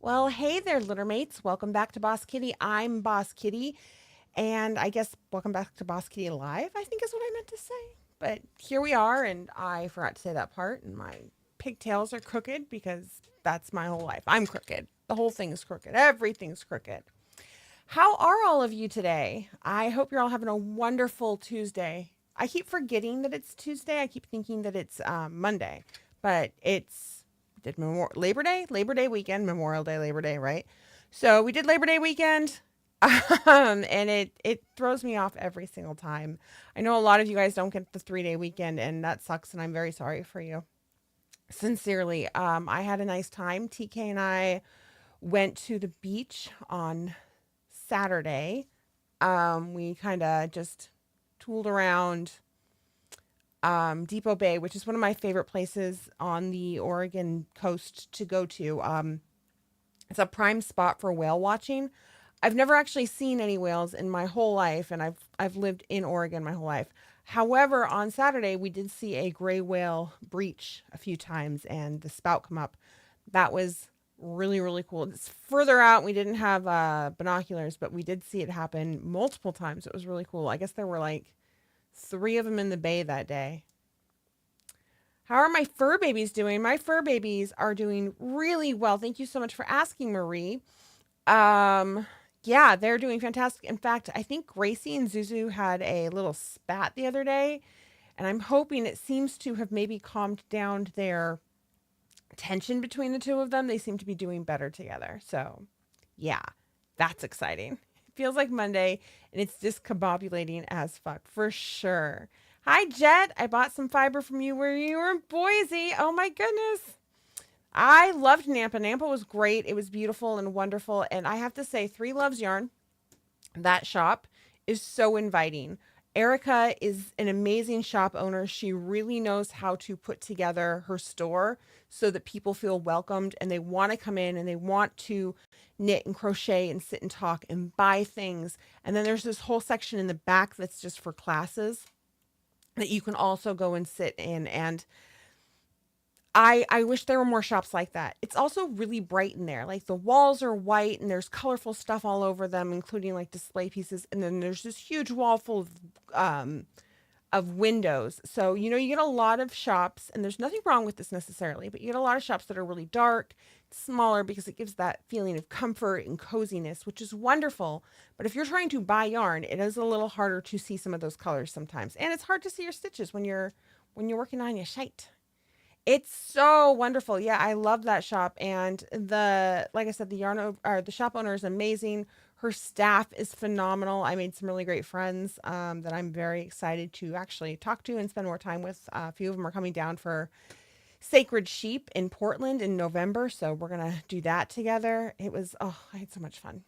Well, hey there, Littermates. Welcome back to Boss Kitty. I'm Boss Kitty, and I guess welcome back to Boss Kitty Live, I think is what I meant to say. But here we are, and I forgot to say that part, and my pigtails are crooked because that's my whole life. I'm crooked. The whole thing is crooked. Everything's crooked. How are all of you today? I hope you're all having a wonderful Tuesday. I keep forgetting that it's Tuesday. I keep thinking that it's Monday, but it's Labor Day weekend, Memorial Day, Labor Day, right? So we did Labor Day weekend, and it throws me off every single time. I know a lot of you guys don't get the 3 day weekend, and that sucks, and I'm very sorry for you. Sincerely, I had a nice time. TK and I went to the beach on Saturday. We kind of just tooled around Depot Bay, which is one of my favorite places on the Oregon coast to go to. It's a prime spot for whale watching. I've never actually seen any whales in my whole life, and I've lived in Oregon my whole life. However, on Saturday we did see a gray whale breach a few times and the spout come up. That was really cool. It's further out. We didn't have binoculars, but we did see it happen multiple times. It was really cool. I guess there were like three of them in the bay that day. How are my fur babies doing? My fur babies are doing really well. Thank you so much for asking, Marie. Um, yeah, they're doing fantastic. In fact, I think Gracie and Zuzu had a little spat the other day, and I'm hoping it seems to have maybe calmed down their tension between the two of them. They seem to be doing better together. So, yeah, that's exciting. It feels like Monday, and it's discombobulating as fuck for sure. Hi, Jet. I bought some fiber from you where you were in Boise. Oh my goodness. I loved Nampa. Nampa was great. It was beautiful and wonderful. And I have to say, Three Loves Yarn, that shop is so inviting. Erica is an amazing shop owner. She really knows how to put together her store so that people feel welcomed and they want to come in and they want to knit and crochet and sit and talk and buy things. And then there's this whole section in the back that's just for classes that you can also go and sit in. And I wish there were more shops like that. It's also really bright in there. Like the walls are white and there's colorful stuff all over them, including like display pieces. And then there's this huge wall full of windows. So, you get a lot of shops, and there's nothing wrong with this necessarily, but you get a lot of shops that are really dark, smaller, because it gives that feeling of comfort and coziness, which is wonderful. But if you're trying to buy yarn, it is a little harder to see some of those colors sometimes. And it's hard to see your stitches when you're working on your shite. It's so wonderful. Yeah, I love that shop. And like I said, the shop owner is amazing. Her staff is phenomenal. I made some really great friends that I'm very excited to actually talk to and spend more time with. A few of them are coming down for Sacred Sheep in Portland in November. So we're going to do that together. I had so much fun.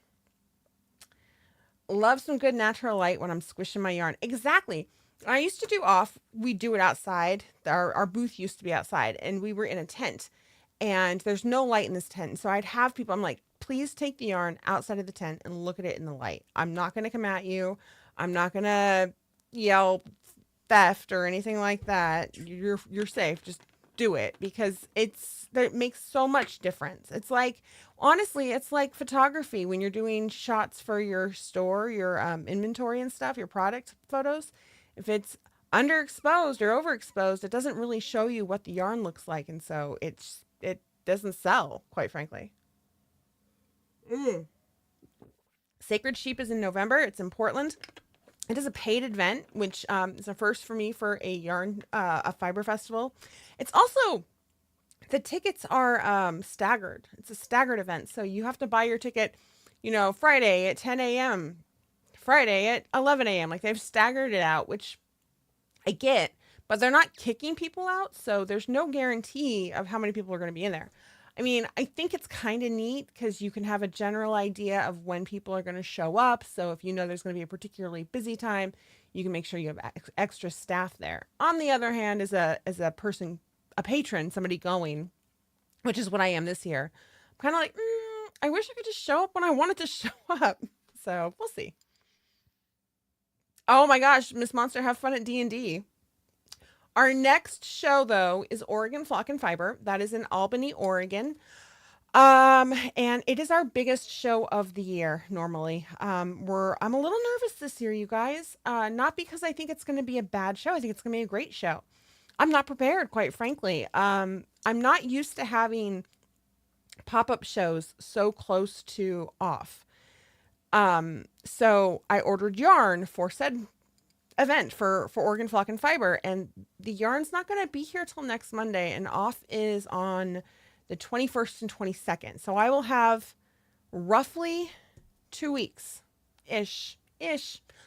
Love some good natural light when I'm squishing my yarn. Exactly. I used to we do it outside. Our booth used to be outside, and we were in a tent, and there's no light in this tent. So I'd have people, I'm like, please take the yarn outside of the tent and look at it in the light. I'm not going to come at you. I'm not going to yell theft or anything like that. You're safe. Just do it because it makes so much difference. It's like, honestly, it's like photography when you're doing shots for your store, your inventory and stuff, your product photos. If it's underexposed or overexposed, it doesn't really show you what the yarn looks like, and so it doesn't sell, quite frankly. Mm. Sacred Sheep is in November. It's in Portland. It is a paid event, which is a first for me for a fiber festival. It's also the tickets are staggered. It's a staggered event, so you have to buy your ticket, Friday at 10 a.m., Friday at 11 a.m. Like they've staggered it out, which I get, but they're not kicking people out, so there's no guarantee of how many people are going to be in there. I mean, I think it's kind of neat because you can have a general idea of when people are going to show up. So if you know there's going to be a particularly busy time, you can make sure you have extra staff there. On the other hand, as a person, a patron, somebody going, which is what I am this year, I'm kind of like, I wish I could just show up when I wanted to show up. So we'll see. Oh my gosh, Miss Monster, have fun at D&D. Our next show, though, is Oregon Flock and Fiber. That is in Albany, Oregon. And it is our biggest show of the year normally. I'm a little nervous this year, you guys. Not because I think it's going to be a bad show. I think it's going to be a great show. I'm not prepared, quite frankly. I'm not used to having pop-up shows so close to off. So I ordered yarn for said event for Oregon Flock and Fiber, and the yarn's not going to be here till next Monday, and off is on the 21st and 22nd. So I will have roughly 2 weeks ish.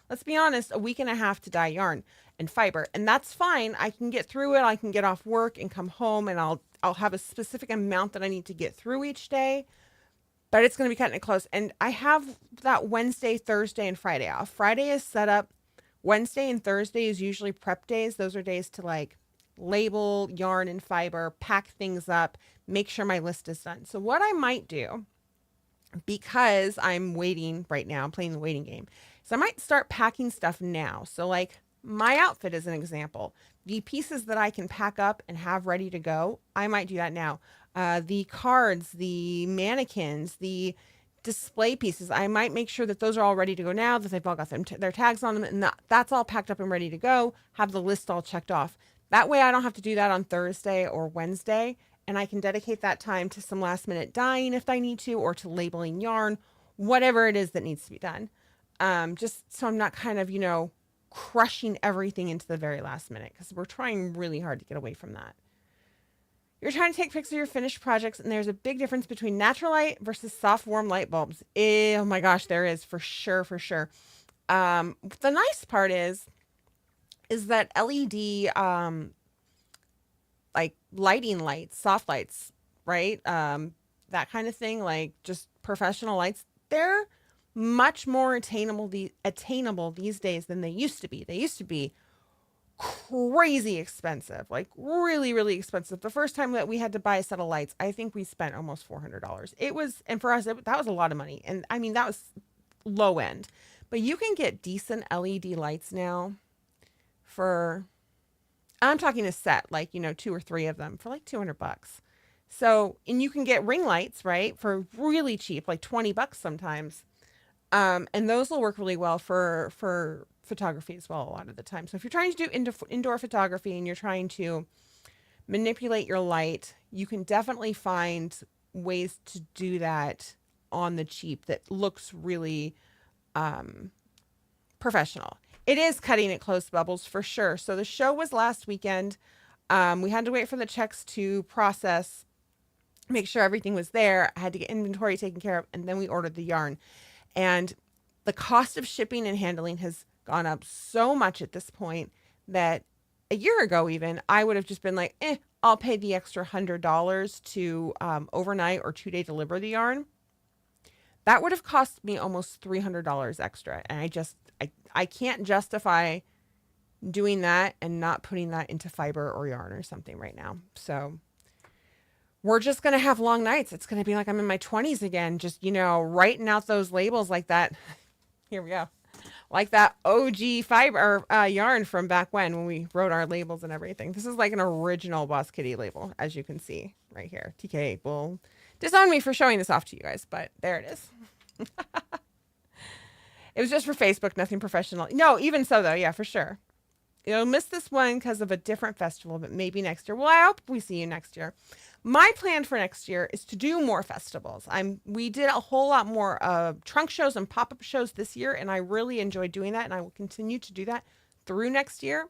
Let's be honest, a week and a half to dye yarn and fiber, and that's fine. I can get through it. I can get off work and come home, and I'll have a specific amount that I need to get through each day. But it's going to be cutting it close, and I have that Wednesday, Thursday, and Friday off. Friday is set up. Wednesday and Thursday is usually prep days. Those are days to like label yarn and fiber, pack things up, make sure my list is done. So what I might do, because I'm waiting right now, I'm playing the waiting game. So I might start packing stuff now. So like my outfit is an example. The pieces that I can pack up and have ready to go, I might do that now. The cards, the mannequins, the display pieces, I might make sure that those are all ready to go now, that they've all got their tags on them, and that's all packed up and ready to go, have the list all checked off. That way I don't have to do that on Thursday or Wednesday, and I can dedicate that time to some last minute dyeing if I need to, or to labeling yarn, whatever it is that needs to be done. Just so I'm not kind of, crushing everything into the very last minute, because we're trying really hard to get away from that. You're trying to take pictures of your finished projects, and there's a big difference between natural light versus soft, warm light bulbs. Oh my gosh, there is, for sure, for sure. The nice part is that LED, like lighting lights, soft lights, right? That kind of thing, like just professional lights, they're much more attainable these days than they used to be. They used to be crazy expensive, like really, really expensive. The first time that we had to buy a set of lights, I think we spent almost $400. It was, and for us, that was a lot of money. And I mean, that was low end, but you can get decent LED lights now for, I'm talking a set, like, 2 or 3 of them for like $200. So, and you can get ring lights, right, for really cheap, like $20 sometimes. And those will work really well for photography as well a lot of the time. So if you're trying to do indoor photography and you're trying to manipulate your light, you can definitely find ways to do that on the cheap that looks really professional. It is cutting it close, Bubbles, for sure. So the show was last weekend. We had to wait for the checks to process, make sure everything was there. I had to get inventory taken care of, and then we ordered the yarn. And the cost of shipping and handling has gone up so much at this point that a year ago even, I would have just been like, I'll pay the extra $100 to overnight or 2-day deliver the yarn. That would have cost me almost $300 extra. And I can't justify doing that and not putting that into fiber or yarn or something right now. So we're just going to have long nights. It's going to be like I'm in my 20s again, just, writing out those labels like that. Here we go. Like that OG fiber yarn from back when we wrote our labels and everything. This is like an original Boss Kitty label, as you can see right here. TK will disown me for showing this off to you guys, but there it is. It was just for Facebook, nothing professional. No, even so though, yeah, for sure. You'll miss this one because of a different festival, but maybe next year. Well, I hope we see you next year. My plan for next year is to do more festivals. We did a whole lot more trunk shows and pop-up shows this year, and I really enjoyed doing that, and I will continue to do that through next year.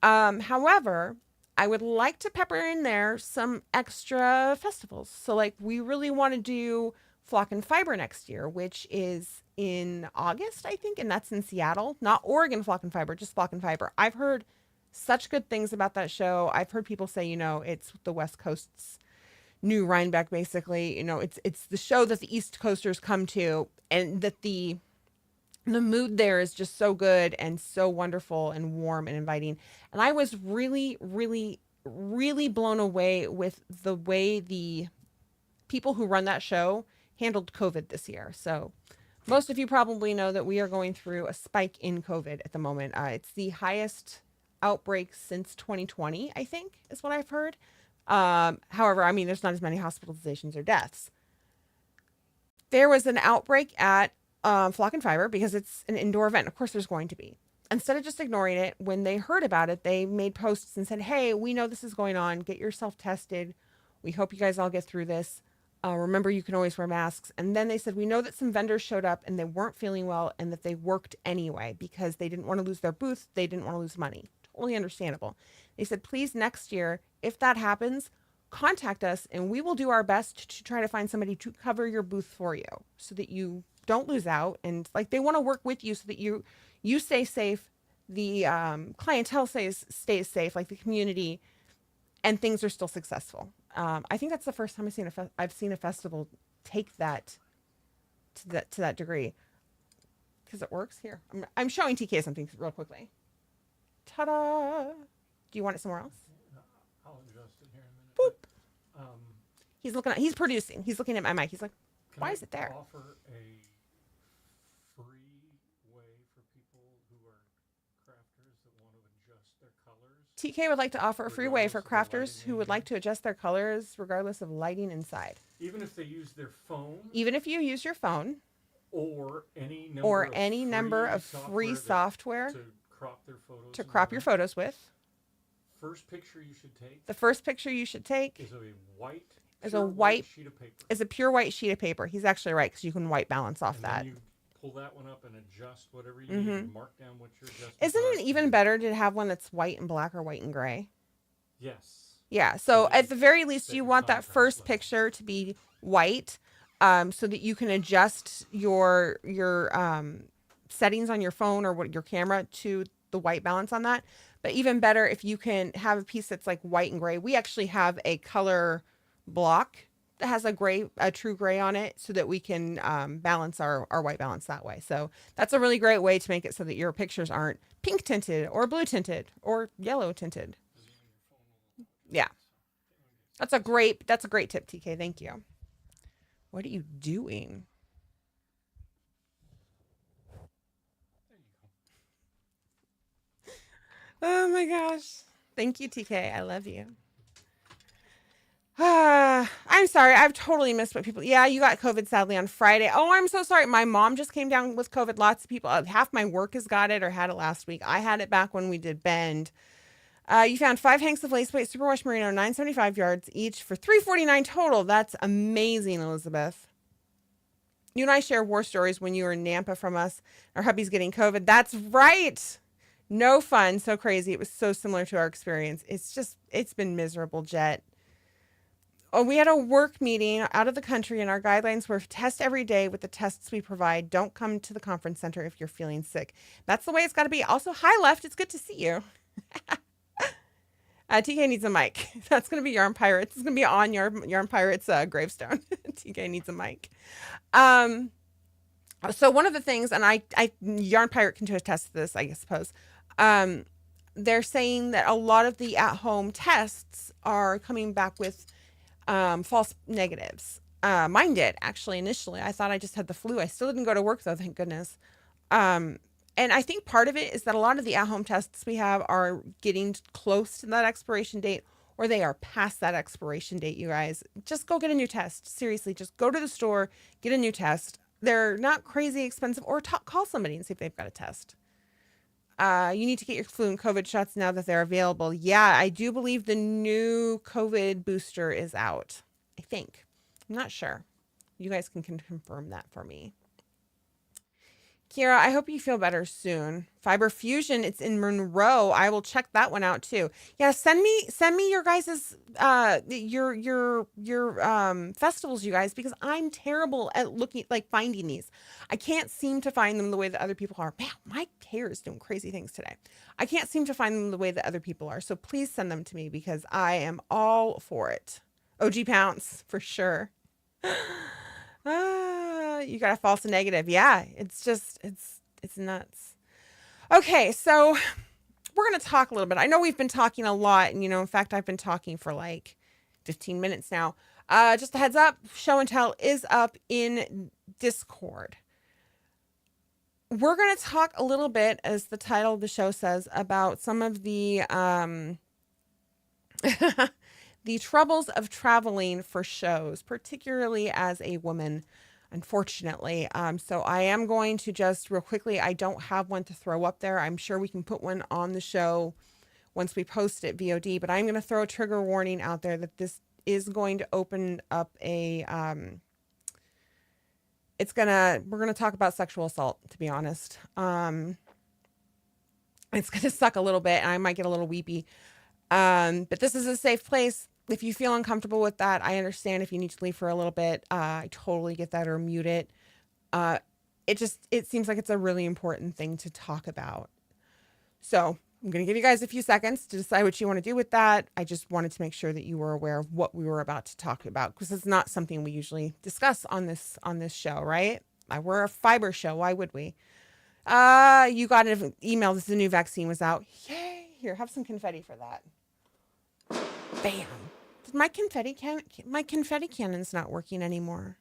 However, I would like to pepper in there some extra festivals. So like we really want to do Flock and Fiber next year, which is in August, I think, and that's in Seattle. Not Oregon Flock and Fiber, just Flock and Fiber. I've heard such good things about that show. I've heard people say, it's the West Coast's new Rhinebeck, basically. It's the show that the East Coasters come to, and that the mood there is just so good and so wonderful and warm and inviting. And I was really, really, really blown away with the way the people who run that show handled COVID this year. So most of you probably know that we are going through a spike in COVID at the moment. It's the highest outbreak since 2020, I think, is what I've heard. However, I mean, there's not as many hospitalizations or deaths. There was an outbreak at Flock and Fiber because it's an indoor event. Of course, there's going to be. Instead of just ignoring it, when they heard about it, they made posts and said, "Hey, we know this is going on. Get yourself tested. We hope you guys all get through this. Remember, you can always wear masks." And then they said, "We know that some vendors showed up and they weren't feeling well and that they worked anyway because they didn't want to lose their booth. They didn't want to lose money. Totally understandable." They said, "Please, next year, if that happens, contact us and we will do our best to try to find somebody to cover your booth for you so that you don't lose out." And like they want to work with you so that you stay safe, the clientele stays safe, like the community, and things are still successful. I think that's the first time I've seen a festival take that to that degree because it works. Here, I'm showing TK something real quickly. Ta-da! Do you want it somewhere else? I'll adjust it here in a minute. Boop. But, He's producing. He's looking at my mic. He's like, "Why is it there?" Offer a free way for people who are crafters that want to adjust their colors? TK would like to offer a free way for crafters who would like to adjust their colors regardless of lighting inside. Even if they use their phone? Even if you use your phone. Or any number of free software to crop their photos. To crop your photos with. The first picture you should take is a white sheet of paper. Is a pure white sheet of paper. He's actually right because you can white balance off and that. Then you pull that one up and adjust whatever you need and mark down what you're adjusting. Isn't it even better to have one that's white and black or white and gray? Yes. Yeah. So at the very least, you want that first picture to be white, so that you can adjust your settings on your phone or your camera to the white balance on that. But even better if you can have a piece that's like white and gray. We actually have a color block that has a true gray on it so that we can balance our white balance that way. So that's a really great way to make it so that your pictures aren't pink tinted or blue tinted or yellow tinted. Yeah. That's a great tip, TK. Thank you. What are you doing? Oh my gosh. Thank you, TK. I love you. I'm sorry. I've totally missed what people. Yeah, you got COVID sadly on Friday. Oh, I'm so sorry. My mom just came down with COVID. Lots of people. Half my work has got it or had it last week. I had it back when we did Bend. You found 5 hanks of lace weight superwash merino, 975 yards each for $349 total. That's amazing, Elizabeth. You and I share war stories when you were in Nampa from us. Our hubby's getting COVID. That's right. No fun. So crazy. It was so similar to our experience. It's been miserable, Jet. Oh, we had a work meeting out of the country and our guidelines were test every day with the tests we provide. Don't come to the conference center if you're feeling sick. That's the way it's got to be. Also, hi, Left. It's good to see you. TK needs a mic. That's going to be Yarn Pirates. It's going to be on Yarn Pirates gravestone. TK needs a mic. So one of the things, and I Yarn Pirate can attest to this, I suppose. They're saying that a lot of the at-home tests are coming back with false negatives. Mine did actually initially. I thought I just had the flu. I still didn't go to work though, thank goodness. And I think part of it is that a lot of the at-home tests we have are getting close to that expiration date, or they are past that expiration date, you guys. Just go get a new test. Seriously, just go to the store, get a new test. They're not crazy expensive, or call somebody and see if they've got a test. You need to get your flu and COVID shots now that they're available. Yeah, I do believe the new COVID booster is out. I think. I'm not sure. You guys can confirm that for me. Kira, I hope you feel better soon. Fiber Fusion, it's in Monroe. I will check that one out too. Yeah, send me your guys's your festivals, you guys, because I'm terrible at finding these. I can't seem to find them the way that other people are. Man, my hair is doing crazy things today. I can't seem to find them the way that other people are. So please send them to me because I am all for it. OG Pounce for sure. You got a false negative. Yeah, it's nuts. Okay, so we're going to talk a little bit. I know we've been talking a lot, and in fact, I've been talking for like 15 minutes now. Just a heads up, show and tell is up in Discord. We're going to talk a little bit, as the title of the show says, about some of the the troubles of traveling for shows, particularly as a woman, unfortunately. So I am going to just real quickly, I don't have one to throw up there. I'm sure we can put one on the show once we post it VOD, but I'm going to throw a trigger warning out there that this is going to open up a, we're going to talk about sexual assault, to be honest. It's going to suck a little bit and I might get a little weepy. But this is a safe place. If you feel uncomfortable with that, I understand if you need to leave for a little bit. I totally get that, or mute it. It seems like it's a really important thing to talk about. So I'm going to give you guys a few seconds to decide what you want to do with that. I just wanted to make sure that you were aware of what we were about to talk about, because it's not something we usually discuss on this show, right? We're a fiber show. Why would we? You got an email that the new vaccine was out. Yay! Here, have some confetti for that. Bam! Did my confetti cannon's not working anymore?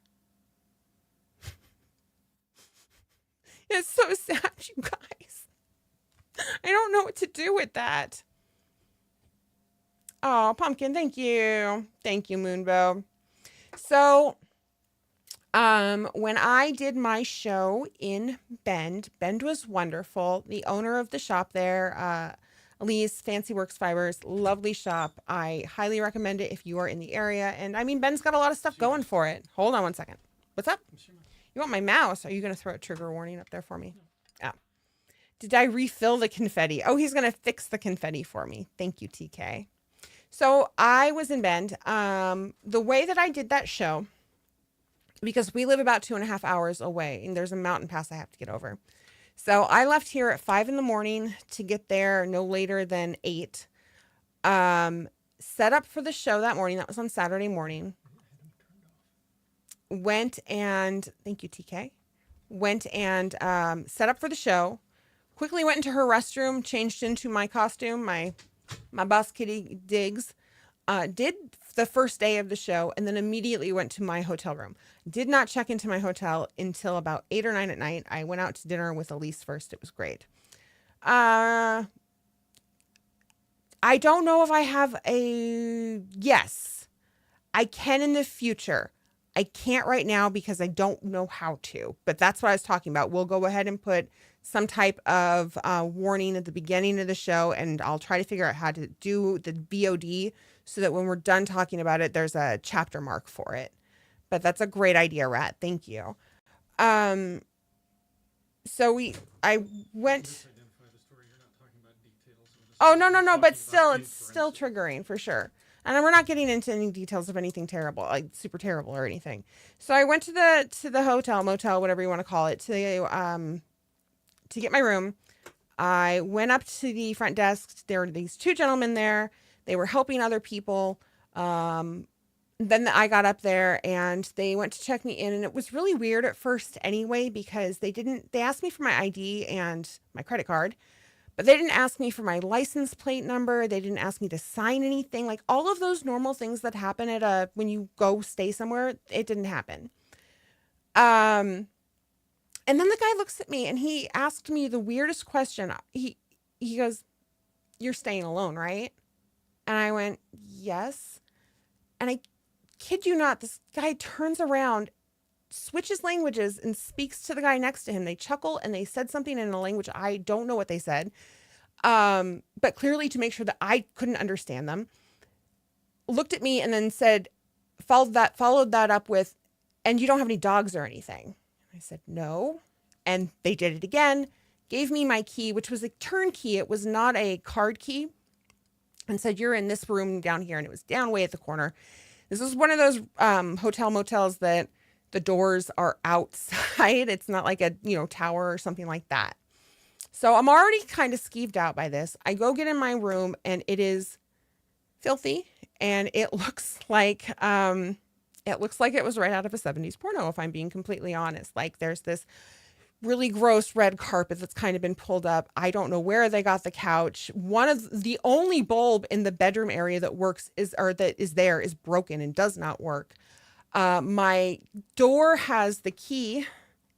It's so sad, you guys. I don't know what to do with that. Oh, pumpkin, thank you. Thank you, Moonbow. So, when I did my show in Bend was wonderful. The owner of the shop there, Elise, Fancy Works Fibers, lovely shop. I highly recommend it if you are in the area. And I mean, Ben's got a lot of stuff going for it. Hold on one second. What's up? You want my mouse? Are you going to throw a trigger warning up there for me? Oh. Did I refill the confetti? Oh, he's going to fix the confetti for me. Thank you, TK. So I was in Bend. The way that I did that show, because we live about 2.5 hours away and there's a mountain pass I have to get over. So I left here at 5 a.m. to get there no later than 8. Set up for the show that morning. That was on Saturday morning. Went and, thank you, TK. Went and set up for the show. Quickly went into her restroom, changed into my costume, my Boss Kitty digs. Did the first day of the show and then immediately went to my hotel room. Did not check into my hotel until about 8 or 9 at night. I went out to dinner with Elise first. It was great. I don't know if I have yes, I can in the future. I can't right now because I don't know how to, but that's what I was talking about. We'll go ahead and put some type of warning at the beginning of the show, and I'll try to figure out how to do the VOD so that when we're done talking about it, there's a chapter mark for it. But that's a great idea, Rat. Thank you. So I went. Oh, no, but still, it's still triggering for sure. And we're not getting into any details of anything terrible, like super terrible or anything. So I went to the hotel, motel, whatever you want to call it, to get my room. I went up to the front desk. There were these two gentlemen there. They were helping other people. Then I got up there and they went to check me in, and it was really weird at first anyway, because they asked me for my ID and my credit card, but they didn't ask me for my license plate number. They didn't ask me to sign anything, like all of those normal things that happen at when you go stay somewhere. It didn't happen. And then the guy looks at me and he asked me the weirdest question. He goes, "You're staying alone, right?" And I went, "Yes." And I kid you not, this guy turns around, switches languages, and speaks to the guy next to him. They chuckle and they said something in a language I don't know what they said, but clearly to make sure that I couldn't understand them. Looked at me and then said, followed that up with, "And you don't have any dogs or anything?" I said, "No." And they did it again, gave me my key, which was a turn key. It was not a card key, and said, "You're in this room down here." And it was down way at the corner. This is one of those hotel motels that the doors are outside. It's not like a, tower or something like that. So I'm already kind of skeeved out by this. I go get in my room and it is filthy, and it looks like it was right out of a 70s porno, if I'm being completely honest. Like, there's this really gross red carpet that's kind of been pulled up. I don't know where they got the couch. One of the only bulb in the bedroom area that works is broken and does not work. My door has the key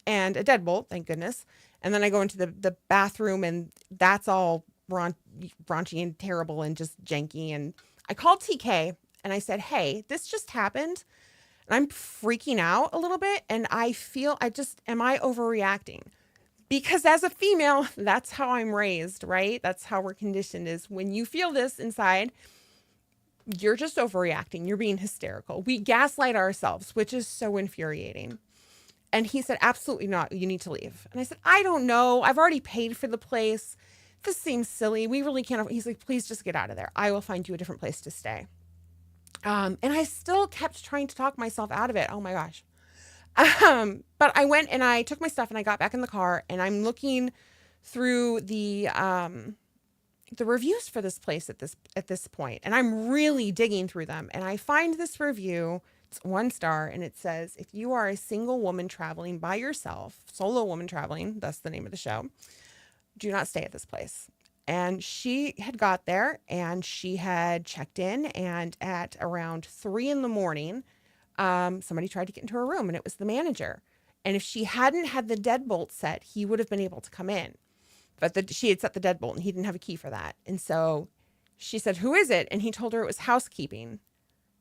and a deadbolt, thank goodness. And then I go into the bathroom, and that's all raunchy and terrible and just janky. And I called TK, and I said, hey, this just happened. And I'm freaking out a little bit. And am I overreacting? Because as a female, that's how I'm raised, right? That's how we're conditioned, is when you feel this inside, you're just overreacting. You're being hysterical. We gaslight ourselves, which is so infuriating. And he said, absolutely not. You need to leave. And I said, I don't know. I've already paid for the place. This seems silly. We really can't. He's like, please just get out of there. I will find you a different place to stay. And I still kept trying to talk myself out of it. Oh my gosh. But I went and I took my stuff and I got back in the car and I'm looking through the reviews for this place at this point, and I'm really digging through them, and I find this review. It's 1 star, and it says, if you are a single woman traveling by yourself, solo woman traveling, that's the name of the show, do not stay at this place. And she had got there and she had checked in, and at around 3 a.m, somebody tried to get into her room, and it was the manager. And if she hadn't had the deadbolt set, he would have been able to come in. But she had set the deadbolt and he didn't have a key for that. And so she said, who is it? And he told her it was housekeeping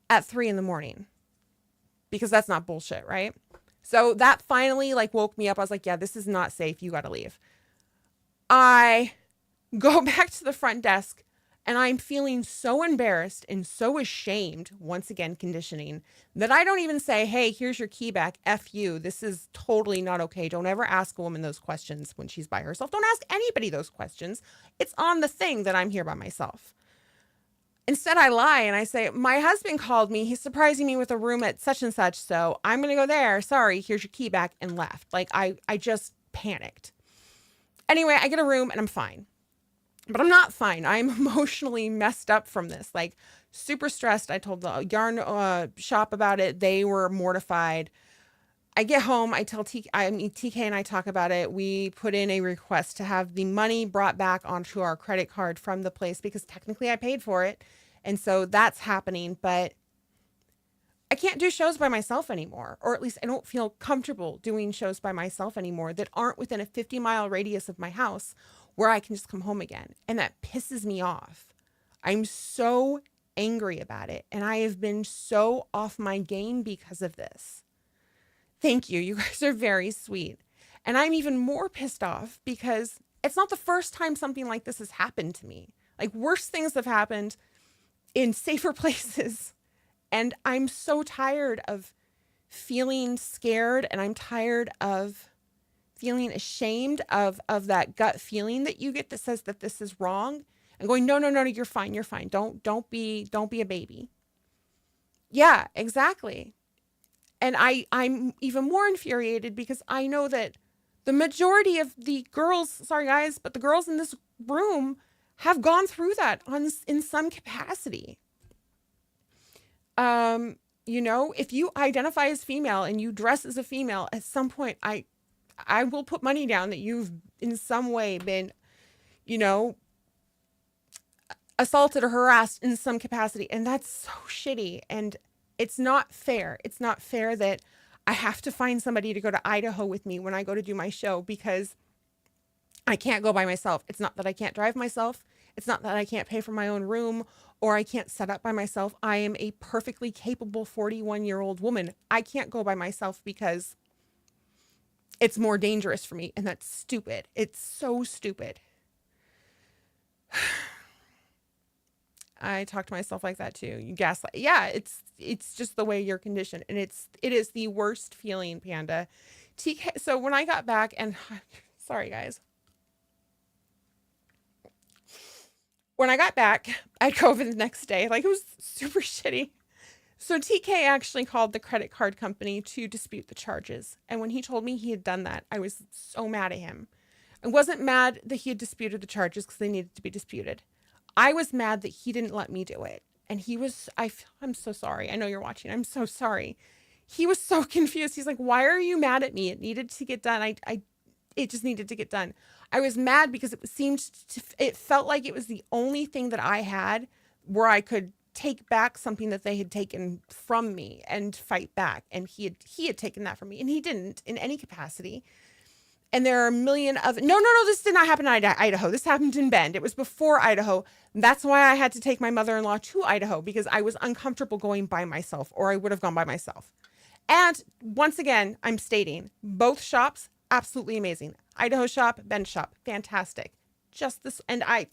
at 3 a.m, because that's not bullshit, right? So that finally woke me up. I was like, yeah, this is not safe. You got to leave. I go back to the front desk and I'm feeling so embarrassed and so ashamed, once again, conditioning, that I don't even say, hey, here's your key back. F you. This is totally not okay. Don't ever ask a woman those questions when she's by herself. Don't ask anybody those questions. It's on the thing that I'm here by myself. Instead, I lie and I say, my husband called me. He's surprising me with a room at such and such. So I'm going to go there. Sorry, here's your key back, and left. I just panicked. Anyway, I get a room and I'm fine. But I'm not fine. I'm emotionally messed up from this, super stressed. I told the yarn shop about it. They were mortified. I get home. I tell TK and I talk about it. We put in a request to have the money brought back onto our credit card from the place, because technically I paid for it. And so that's happening. But I can't do shows by myself anymore, or at least I don't feel comfortable doing shows by myself anymore that aren't within a 50-mile radius of my house, where I can just come home again. And that pisses me off. I'm so angry about it. And I have been so off my game because of this. Thank you. You guys are very sweet. And I'm even more pissed off because it's not the first time something like this has happened to me. Worse things have happened in safer places. And I'm so tired of feeling scared, and I'm tired of feeling ashamed of that gut feeling that you get that says that this is wrong, and going, no, you're fine. You're fine. Don't be a baby. Yeah, exactly. And I'm even more infuriated because I know that the majority of the girls, sorry guys, but the girls in this room have gone through that in some capacity. If you identify as female and you dress as a female, at some point, I will put money down that you've in some way been, assaulted or harassed in some capacity. And that's so shitty. And it's not fair. It's not fair that I have to find somebody to go to Idaho with me when I go to do my show, because I can't go by myself. It's not that I can't drive myself. It's not that I can't pay for my own room or I can't set up by myself. I am a perfectly capable 41-year-old woman. I can't go by myself because it's more dangerous for me. And that's stupid. It's so stupid. I talk to myself like that too. You gaslight. Yeah, it's just the way you're conditioned. And it is the worst feeling, Panda. TK. So when I got back, and sorry guys. When I got back, I had COVID the next day. It was super shitty. So TK actually called the credit card company to dispute the charges. And when he told me he had done that, I was so mad at him. I wasn't mad that he had disputed the charges because they needed to be disputed. I was mad that he didn't let me do it. And I'm so sorry. I know you're watching. I'm so sorry. He was so confused. He's like, why are you mad at me? It needed to get done. It just needed to get done. I was mad because it felt like it was the only thing that I had where I could take back something that they had taken from me and fight back. And he had taken that from me, and he didn't in any capacity. And there are a million other, no, this did not happen in Idaho. This happened in Bend. It was before Idaho. That's why I had to take my mother-in-law to Idaho, because I was uncomfortable going by myself, or I would have gone by myself. And once again, I'm stating both shops, absolutely amazing. Idaho shop, Bend shop, fantastic. Just this, and I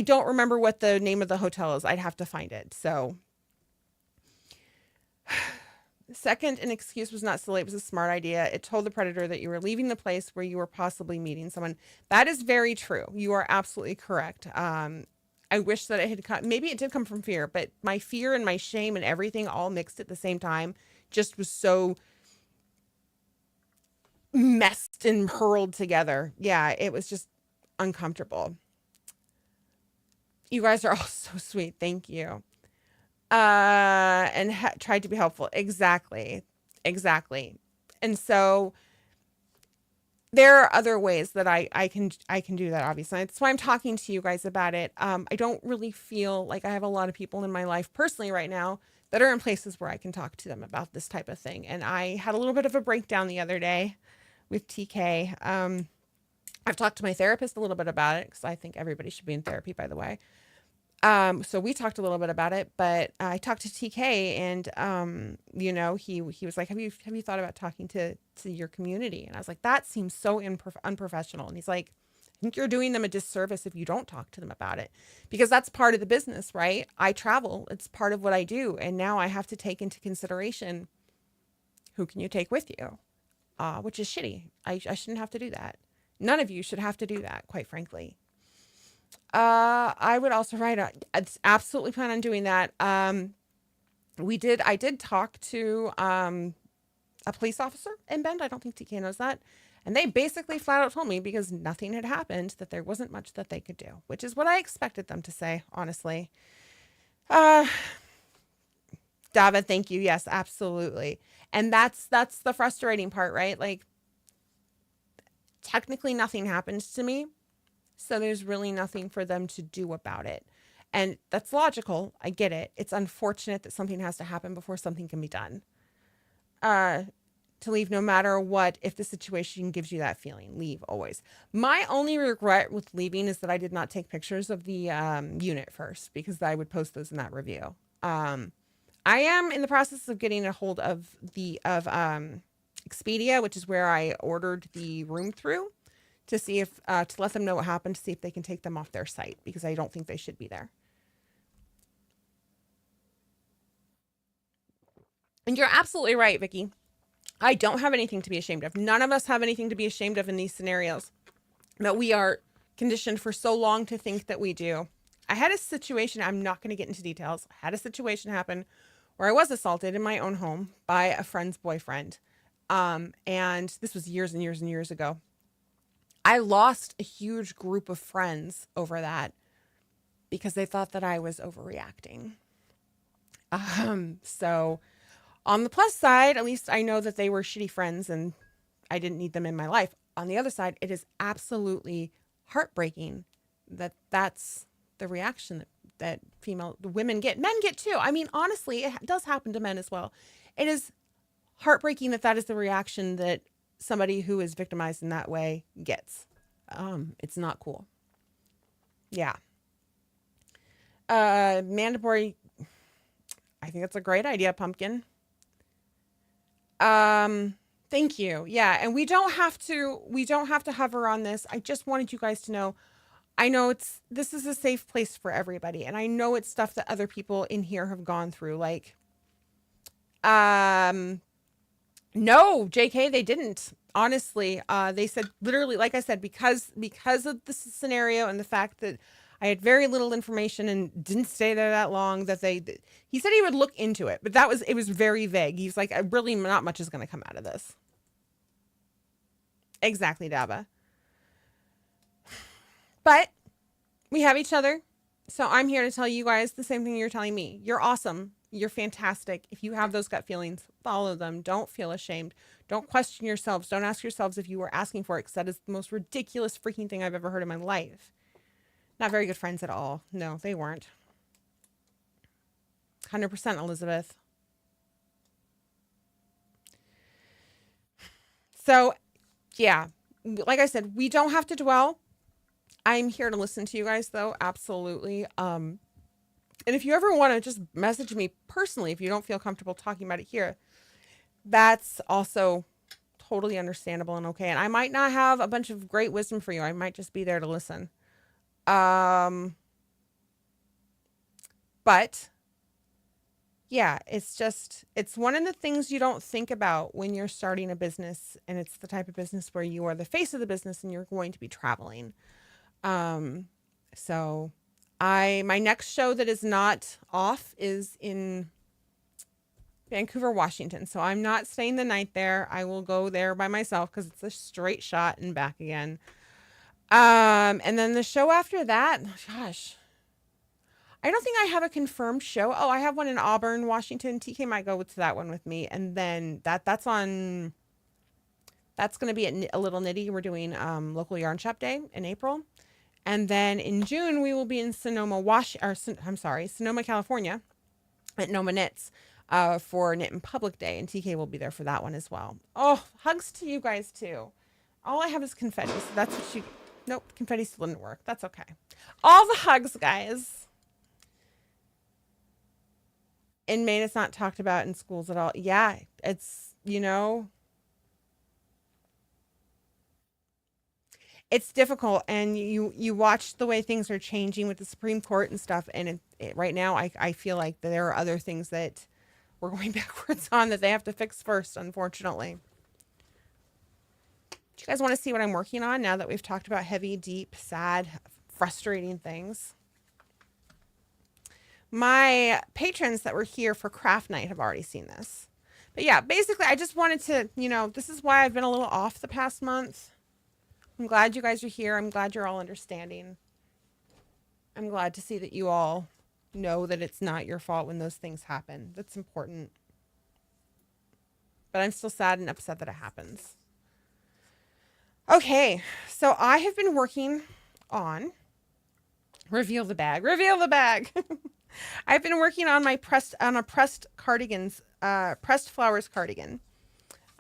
don't remember what the name of the hotel is. I'd have to find it. So, second, an excuse was not silly. It was a smart idea. It told the predator that you were leaving the place where you were possibly meeting someone. That is very true. You are absolutely correct. I wish that it had come, maybe it did come from fear, but my fear and my shame and everything all mixed at the same time just was so messed and hurled together. Yeah, it was just uncomfortable. You guys are all so sweet. Thank you. And tried to be helpful. Exactly. And so there are other ways that I can do that, obviously. That's why I'm talking to you guys about it. I don't really feel like I have a lot of people in my life personally right now that are in places where I can talk to them about this type of thing. And I had a little bit of a breakdown the other day with TK. I've talked to my therapist a little bit about it, because I think everybody should be in therapy, by the way. So we talked a little bit about it, but I talked to TK, and he was like, have you thought about talking to your community? And I was like, that seems so unprofessional. And he's like, I think you're doing them a disservice if you don't talk to them about it, because that's part of the business, right? I travel. It's part of what I do. And now I have to take into consideration, who can you take with you? Which is shitty. I shouldn't have to do that. None of you should have to do that, quite frankly. I would also write. I'd absolutely plan on doing that. I did talk to a police officer in Bend. I don't think TK knows that. And they basically flat out told me, because nothing had happened, that there wasn't much that they could do, which is what I expected them to say, honestly. Dava, thank you. Yes, absolutely. And that's the frustrating part, right? Like, technically nothing happened to me, so there's really nothing for them to do about it. And that's logical. I get it. It's unfortunate that something has to happen before something can be done. To leave no matter what, if the situation gives you that feeling, leave always. My only regret with leaving is that I did not take pictures of the unit first, because I would post those in that review. I am in the process of getting a hold of Expedia, which is where I ordered the room through, to see if to let them know what happened, to see if they can take them off their site, because I don't think they should be there. And you're absolutely right, Vicky. I don't have anything to be ashamed of. None of us have anything to be ashamed of in these scenarios, but we are conditioned for so long to think that we do. I had a situation, I'm not going to get into details. I had a situation happen where I was assaulted in my own home by a friend's boyfriend. And this was years and years and years ago. I lost a huge group of friends over that, because they thought that I was overreacting. So on the plus side, at least I know that they were shitty friends and I didn't need them in my life. On the other side, it is absolutely heartbreaking that that's the reaction that women get. Men get too. I mean, honestly, it does happen to men as well. It is heartbreaking that is the reaction that somebody who is victimized in that way gets. It's not cool. Yeah. Mandatory. I think that's a great idea, Pumpkin. Thank you. Yeah. And we don't have to hover on this. I just wanted you guys to know, I know this is a safe place for everybody. And I know it's stuff that other people in here have gone through. Like, no, JK, they didn't. Honestly, they said literally, like I said, because of this scenario and the fact that I had very little information and didn't stay there that long, that he said he would look into it, but it was very vague. He's like, really not much is going to come out of this. Exactly, Daba. But we have each other. So I'm here to tell you guys the same thing you're telling me. You're awesome. You're fantastic. If you have those gut feelings, follow them. Don't feel ashamed. Don't question yourselves. Don't ask yourselves if you were asking for it, because that is the most ridiculous freaking thing I've ever heard in my life. Not very good friends at all. No, they weren't. 100% Elizabeth. So, yeah. like I said, we don't have to dwell. I'm here to listen to you guys though. Absolutely. And if you ever want to just message me personally, if you don't feel comfortable talking about it here, that's also totally understandable and okay. And I might not have a bunch of great wisdom for you. I might just be there to listen. But yeah, it's one of the things you don't think about when you're starting a business, and it's the type of business where you are the face of the business and you're going to be traveling. So my next show that is not off is in Vancouver, Washington. So I'm not staying the night there. I will go there by myself because it's a straight shot and back again. And then the show after that, gosh, I don't think I have a confirmed show. Oh, I have one in Auburn, Washington. TK might go to that one with me. And then that's going to be at a Little Nitty. We're doing local yarn shop day in April. And then in June, we will be in Sonoma, California at Noma Knits for Knit in Public Day. And TK will be there for that one as well. Oh, hugs to you guys too. All I have is confetti. So that's what nope, confetti still didn't work. That's okay. All the hugs, guys. In Maine, it's not talked about in schools at all. Yeah, it's, it's difficult, and you watch the way things are changing with the Supreme Court and stuff, and right now I feel like there are other things that we're going backwards on that they have to fix first, unfortunately. Do you guys want to see what I'm working on now that we've talked about heavy, deep, sad, frustrating things? My patrons that were here for craft night have already seen this. But yeah, basically I just wanted to, this is why I've been a little off the past month. I'm glad you guys are here. I'm glad you're all understanding. I'm glad to see that you all know that it's not your fault when those things happen. That's important. But I'm still sad and upset that it happens. Okay, so I have been working on reveal the bag. I've been working on my pressed cardigans, pressed flowers cardigan.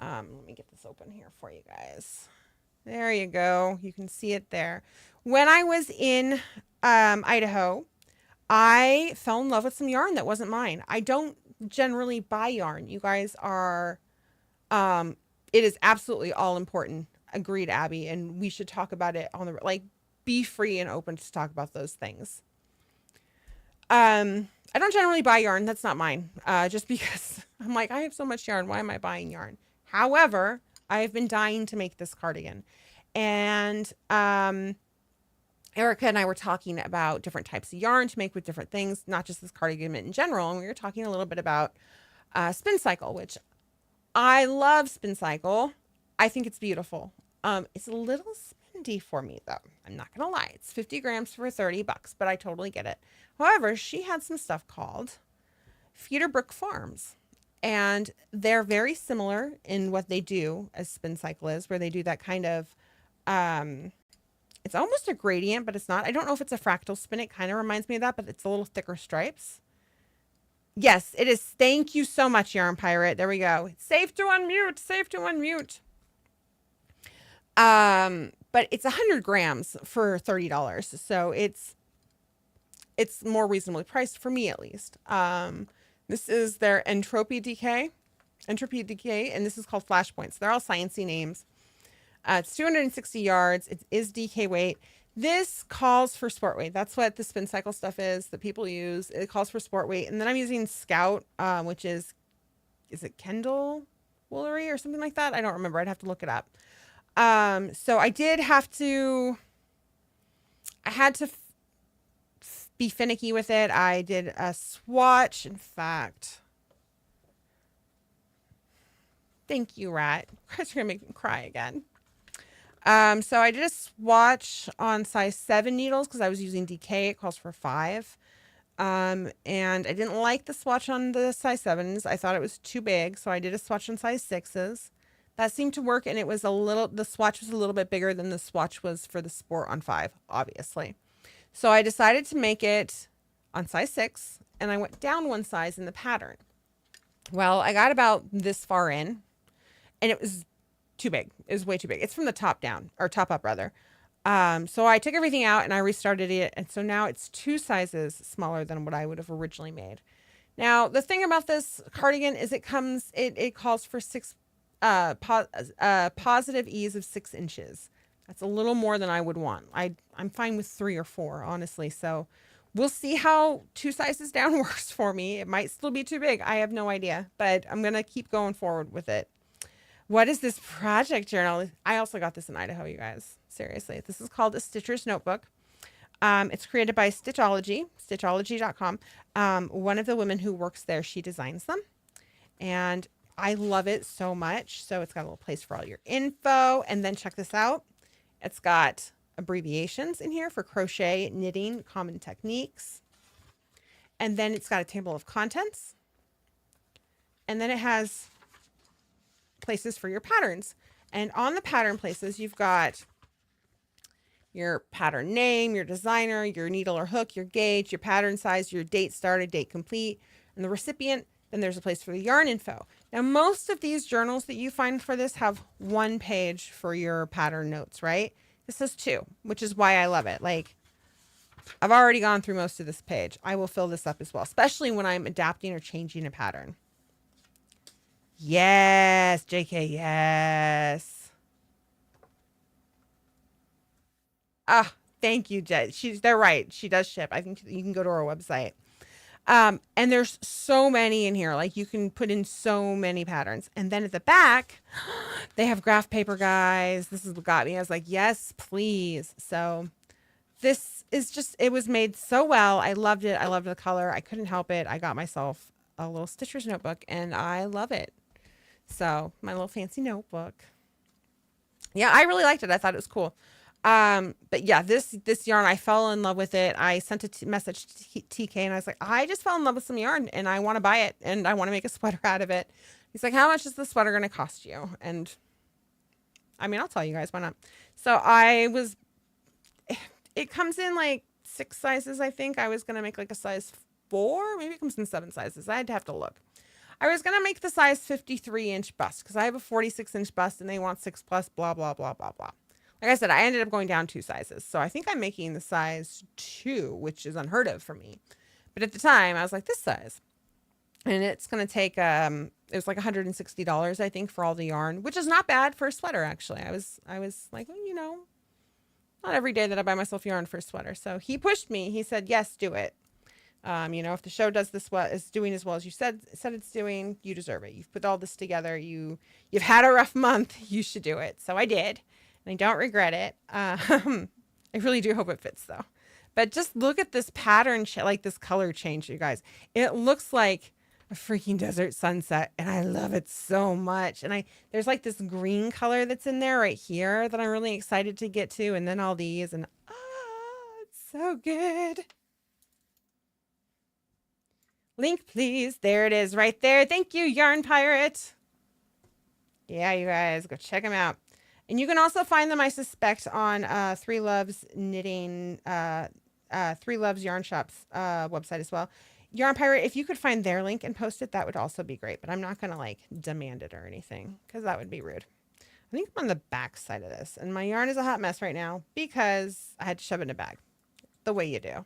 Let me get this open here for you guys. There you go. You can see it there. When I was in Idaho, I fell in love with some yarn that wasn't mine. I don't generally buy yarn. You guys are, it is absolutely all important. Agreed, Abby. And we should talk about it be free and open to talk about those things. I don't generally buy yarn. That's not mine. Just because I'm like, I have so much yarn. Why am I buying yarn? However, I've been dying to make this cardigan. And Erica and I were talking about different types of yarn to make with different things, not just this cardigan in general. And we were talking a little bit about Spin Cycle, which I love Spin Cycle. I think it's beautiful. It's a little spendy for me, though. I'm not going to lie. It's 50 grams for $30, but I totally get it. However, she had some stuff called Feederbrook Farms. And they're very similar in what they do as Spin Cycle is, where they do that kind of, it's almost a gradient, but it's not. I don't know if it's a fractal spin. It kind of reminds me of that, but it's a little thicker stripes. Yes, it is. Thank you so much, Yarn Pirate. There we go. Safe to unmute. But it's 100 grams for $30. So it's more reasonably priced for me, at least. This is their Entropy Decay, and this is called Flashpoints. They're all sciencey names. It's 260 yards. It is DK weight. This calls for sport weight. That's what the Spin Cycle stuff is that people use. It calls for sport weight. And then I'm using Scout, which is it Kendall Woolery or something like that? I don't remember. I'd have to look it up. So I had to be finicky with it. I did a swatch. In fact, thank you, Rat. You guys are gonna make me cry again. So I did a swatch on size 7 needles because I was using DK. It calls for 5. And I didn't like the swatch on the size 7s. I thought it was too big, so I did a swatch on size 6s. That seemed to work, and the swatch was a little bit bigger than the swatch was for the Sport on 5, obviously. So I decided to make it on size 6, and I went down one size in the pattern. Well, I got about this far in, and it was too big. It was way too big. It's from the top down, or top up rather. So I took everything out and I restarted it, and so now it's 2 sizes smaller than what I would have originally made. Now the thing about this cardigan is it calls for positive ease of 6 inches. That's a little more than I would want. I'm fine with 3 or 4, honestly. So we'll see how 2 sizes down works for me. It might still be too big. I have no idea, but I'm going to keep going forward with it. What is this project journal? I also got this in Idaho, you guys. Seriously. This is called a Stitcher's Notebook. It's created by Stitchology, stitchology.com. One of the women who works there, she designs them. And I love it so much. So it's got a little place for all your info. And then check this out. It's got abbreviations in here for crochet, knitting, common techniques. And then it's got a table of contents. And then it has places for your patterns. And on the pattern places, you've got your pattern name, your designer, your needle or hook, your gauge, your pattern size, your date started, date complete, and the recipient. Then there's a place for the yarn info. Now, most of these journals that you find for this have 1 page for your pattern notes, right? This has 2, which is why I love it. Like, I've already gone through most of this page. I will fill this up as well, especially when I'm adapting or changing a pattern. Yes, JK, yes. Ah, thank you, Jen. They're right. She does ship. I think you can go to our website. And there's so many in here. Like, you can put in so many patterns. And then at the back, they have graph paper, guys. This is what got me. I was like, yes, please. So this is just, it was made so well. I loved it. I loved the color. I couldn't help it. I got myself a little Stitcher's notebook and I love it. So my little fancy notebook. Yeah, I really liked it. I thought it was cool. But yeah, this yarn, I fell in love with it. I sent a message to TK and I was like, I just fell in love with some yarn and I want to buy it and I want to make a sweater out of it. He's like, how much is the sweater going to cost you? And I mean, I'll tell you guys, why not? So it comes in like 6 sizes. I think I was going to make like a size 4. Maybe it comes in 7 sizes. I'd have to look. I was going to make the size 53-inch bust because I have a 46-inch bust and they want 6 plus, blah, blah, blah, blah, blah. Like I said, I ended up going down 2 sizes. So I think I'm making the size 2, which is unheard of for me. But at the time, I was like, this size. And it's going to take, it was like $160, I think, for all the yarn, which is not bad for a sweater, actually. I was like, well, you know, not every day that I buy myself yarn for a sweater. So he pushed me. He said, yes, do it. You know, if the show does this well, is doing as well as you said it's doing, you deserve it. You've put all this together. You've had a rough month. You should do it. So I did. And I don't regret it. I really do hope it fits though. But just look at this pattern, like this color change, you guys. It looks like a freaking desert sunset and I love it so much. And there's like this green color that's in there right here that I'm really excited to get to. And then all these and it's so good. Link, please. There it is right there. Thank you, Yarn Pirate. Yeah, you guys, go check them out. And you can also find them, I suspect, on Three Loves Knitting, Three Loves Yarn Shop's website as well. Yarn Pirate, if you could find their link and post it, that would also be great. But I'm not going to, like, demand it or anything because that would be rude. I think I'm on the back side of this. And my yarn is a hot mess right now because I had to shove it in a bag. The way you do.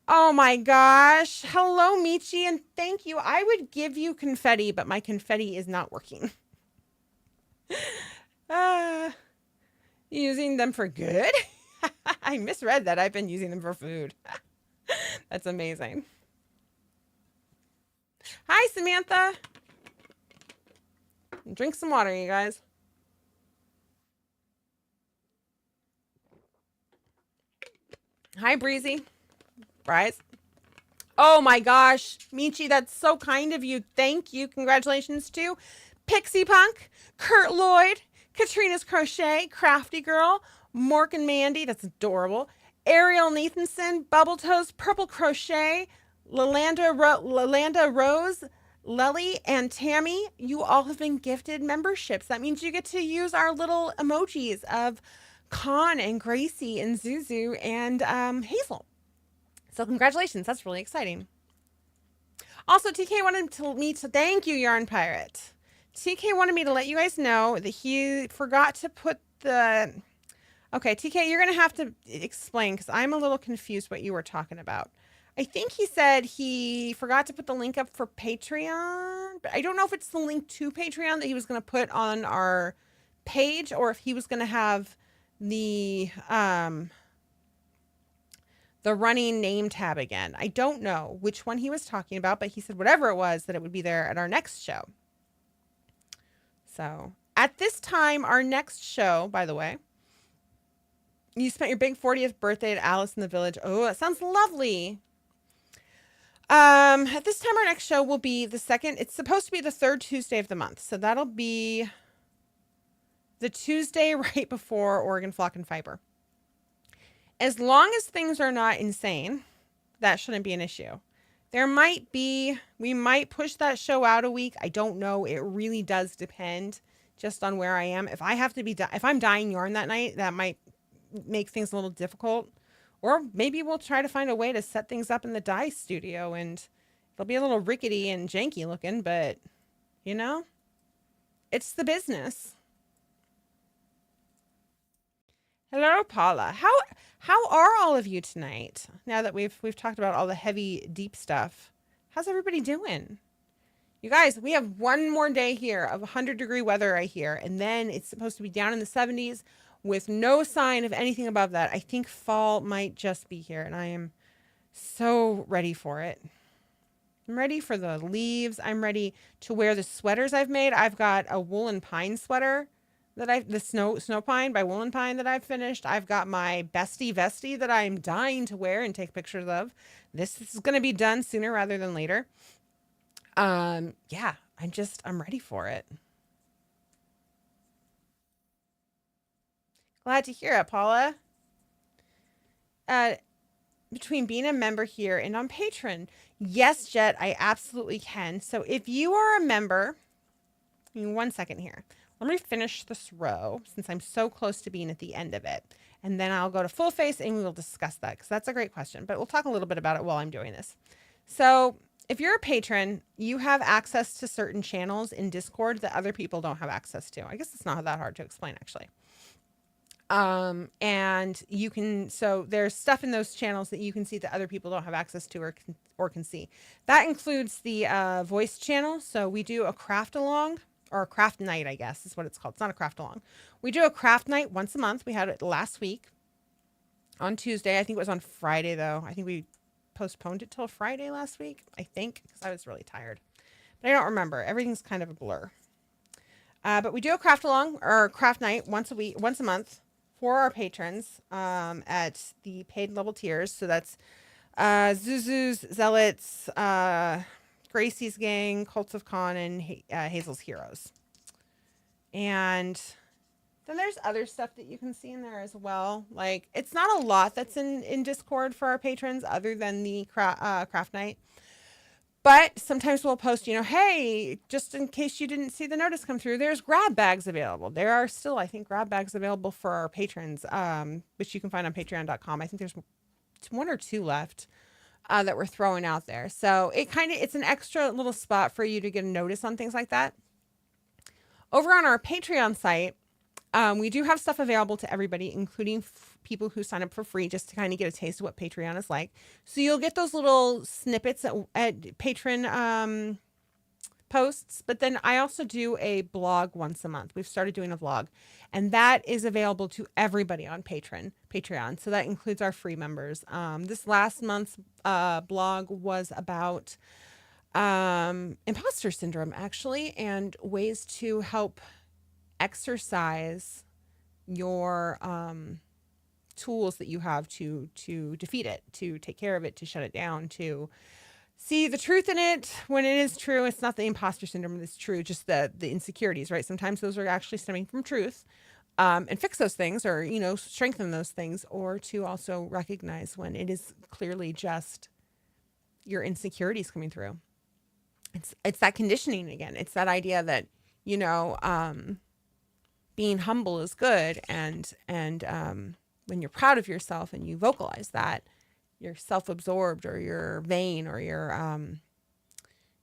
Oh my gosh. Hello, Michi, and thank you. I would give you confetti, but my confetti is not working. Using them for good? I misread that. I've been using them for food. That's amazing. Hi, Samantha. Drink some water, you guys. Hi, Breezy. Rise. Oh my gosh, Michi, that's so kind of you. Thank you. Congratulations to Pixie Punk, Kurt Lloyd, Katrina's Crochet, Crafty Girl, Mork and Mandy, that's adorable, Ariel Nathanson, Bubble Toes, Purple Crochet, Lalanda Rose, Lely, and Tammy. You all have been gifted memberships. That means you get to use our little emojis of Con and Gracie and Zuzu and Hazel. So congratulations. That's really exciting. Also, TK wanted me to thank you, Yarn Pirate. TK wanted me to let you guys know that he forgot to put the... Okay, TK, you're going to have to explain because I'm a little confused what you were talking about. I think he said he forgot to put the link up for Patreon, but I don't know if it's the link to Patreon that he was going to put on our page or if he was going to have the running name tab again. I don't know which one he was talking about, but he said whatever it was, that it would be there at our next show. So at this time, our next show, by the way, you spent your big 40th birthday at Alice in the Village. Oh, that sounds lovely. At this time, our next show will be the second. It's supposed to be the third Tuesday of the month. So that'll be the Tuesday right before Oregon Flock and Fiber. As long as things are not insane, that shouldn't be an issue. We might push that show out a week. I don't know. It really does depend just on where I am. If I'm dyeing yarn that night, that might make things a little difficult. Or maybe we'll try to find a way to set things up in the dye studio and it'll be a little rickety and janky looking, but you know, it's the business. Hello, Paula. How are all of you tonight? Now that we've talked about all the heavy, deep stuff, how's everybody doing? You guys, we have one more day here of 100-degree weather, I hear, and then it's supposed to be down in the 70s with no sign of anything above that. I think fall might just be here, and I am so ready for it. I'm ready for the leaves. I'm ready to wear the sweaters I've made. I've got a woolen pine sweater the snow pine by Woolen Pine that I've finished. I've got my bestie vestie that I'm dying to wear and take pictures of. This is going to be done sooner rather than later. Yeah, I'm ready for it. Glad to hear it, Paula. Between being a member here and on Patreon, yes, Jet, I absolutely can. So if you are a member, one second here. Let me finish this row since I'm so close to being at the end of it. And then I'll go to full face and we will discuss that because that's a great question. But we'll talk a little bit about it while I'm doing this. So if you're a patron, you have access to certain channels in Discord that other people don't have access to. I guess it's not that hard to explain, actually. And you can, so there's stuff in those channels that you can see that other people don't have access to or can see. That includes the voice channel. So we do a craft along. Or a craft night, I guess is what it's called. It's not a craft along. We do a craft night once a month. We had it last week on Tuesday. I think it was on Friday, though. I think we postponed it till Friday last week, I think, because I was really tired. But I don't remember. Everything's kind of a blur. But we do a craft along or craft night once a month for our patrons at the paid level tiers. So that's Zuzu's, Zealots, Gracie's Gang, Cults of Khan, and Hazel's Heroes. And then there's other stuff that you can see in there as well. Like, it's not a lot that's in Discord for our patrons other than the craft night. But sometimes we'll post, hey, just in case you didn't see the notice come through, there's grab bags available. There are still, I think, grab bags available for our patrons, which you can find on patreon.com. I think there's one or two left. That we're throwing out there. So it's an extra little spot for you to get a notice on things like that. Over on our Patreon site, we do have stuff available to everybody, including people who sign up for free, just to kind of get a taste of what Patreon is like. So you'll get those little snippets at patron posts, but then I also do a blog once a month. We've started doing a vlog, and that is available to everybody on Patreon. So that includes our free members. This last month's blog was about imposter syndrome, actually, and ways to help exercise your tools that you have to defeat it, to take care of it, to shut it down, to see the truth in it when it is true. It's not the imposter syndrome that's true, just the insecurities, right? Sometimes those are actually stemming from truth, and fix those things or, strengthen those things, or to also recognize when it is clearly just your insecurities coming through. It's that conditioning again. It's that idea that, being humble is good. And when you're proud of yourself and you vocalize that, you're self-absorbed or you're vain or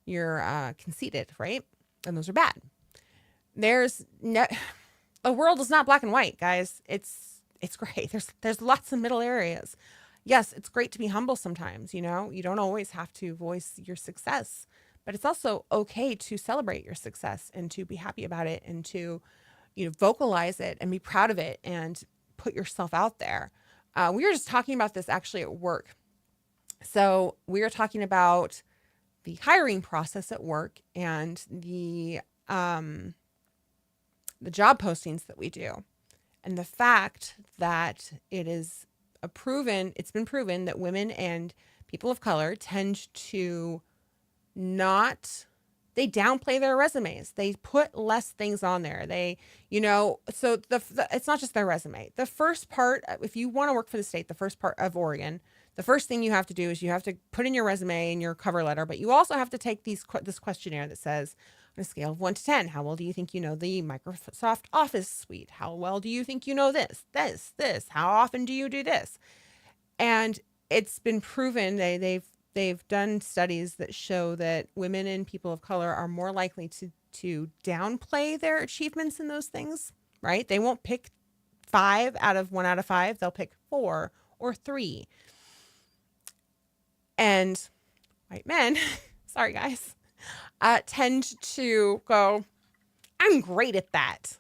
you're conceited, right? And those are bad. There's no, the world is not black and white, guys. It's gray. There's lots of middle areas. Yes, it's great to be humble sometimes, you know. You don't always have to voice your success, but it's also okay to celebrate your success and to be happy about it and to, you know, vocalize it and be proud of it and put yourself out there. We were just talking about this actually at work. So we were talking about the hiring process at work and the job postings that we do, and the fact that it's been proven that women and people of color tend to not, they downplay their resumes. They put less things on there. They, you know, so it's not just their resume. The first part, if you want to work for the state, the first part of Oregon, the first thing you have to do is you have to put in your resume and your cover letter, but you also have to take this questionnaire that says, on a scale of 1 to 10, how well do you think you know the Microsoft Office suite? How well do you think you know this? How often do you do this? And it's been proven, they've done studies that show that women and people of color are more likely to downplay their achievements in those things, right? They won't pick 1 out of 5. They'll pick 4 or 3. And white men, sorry guys, tend to go, I'm great at that,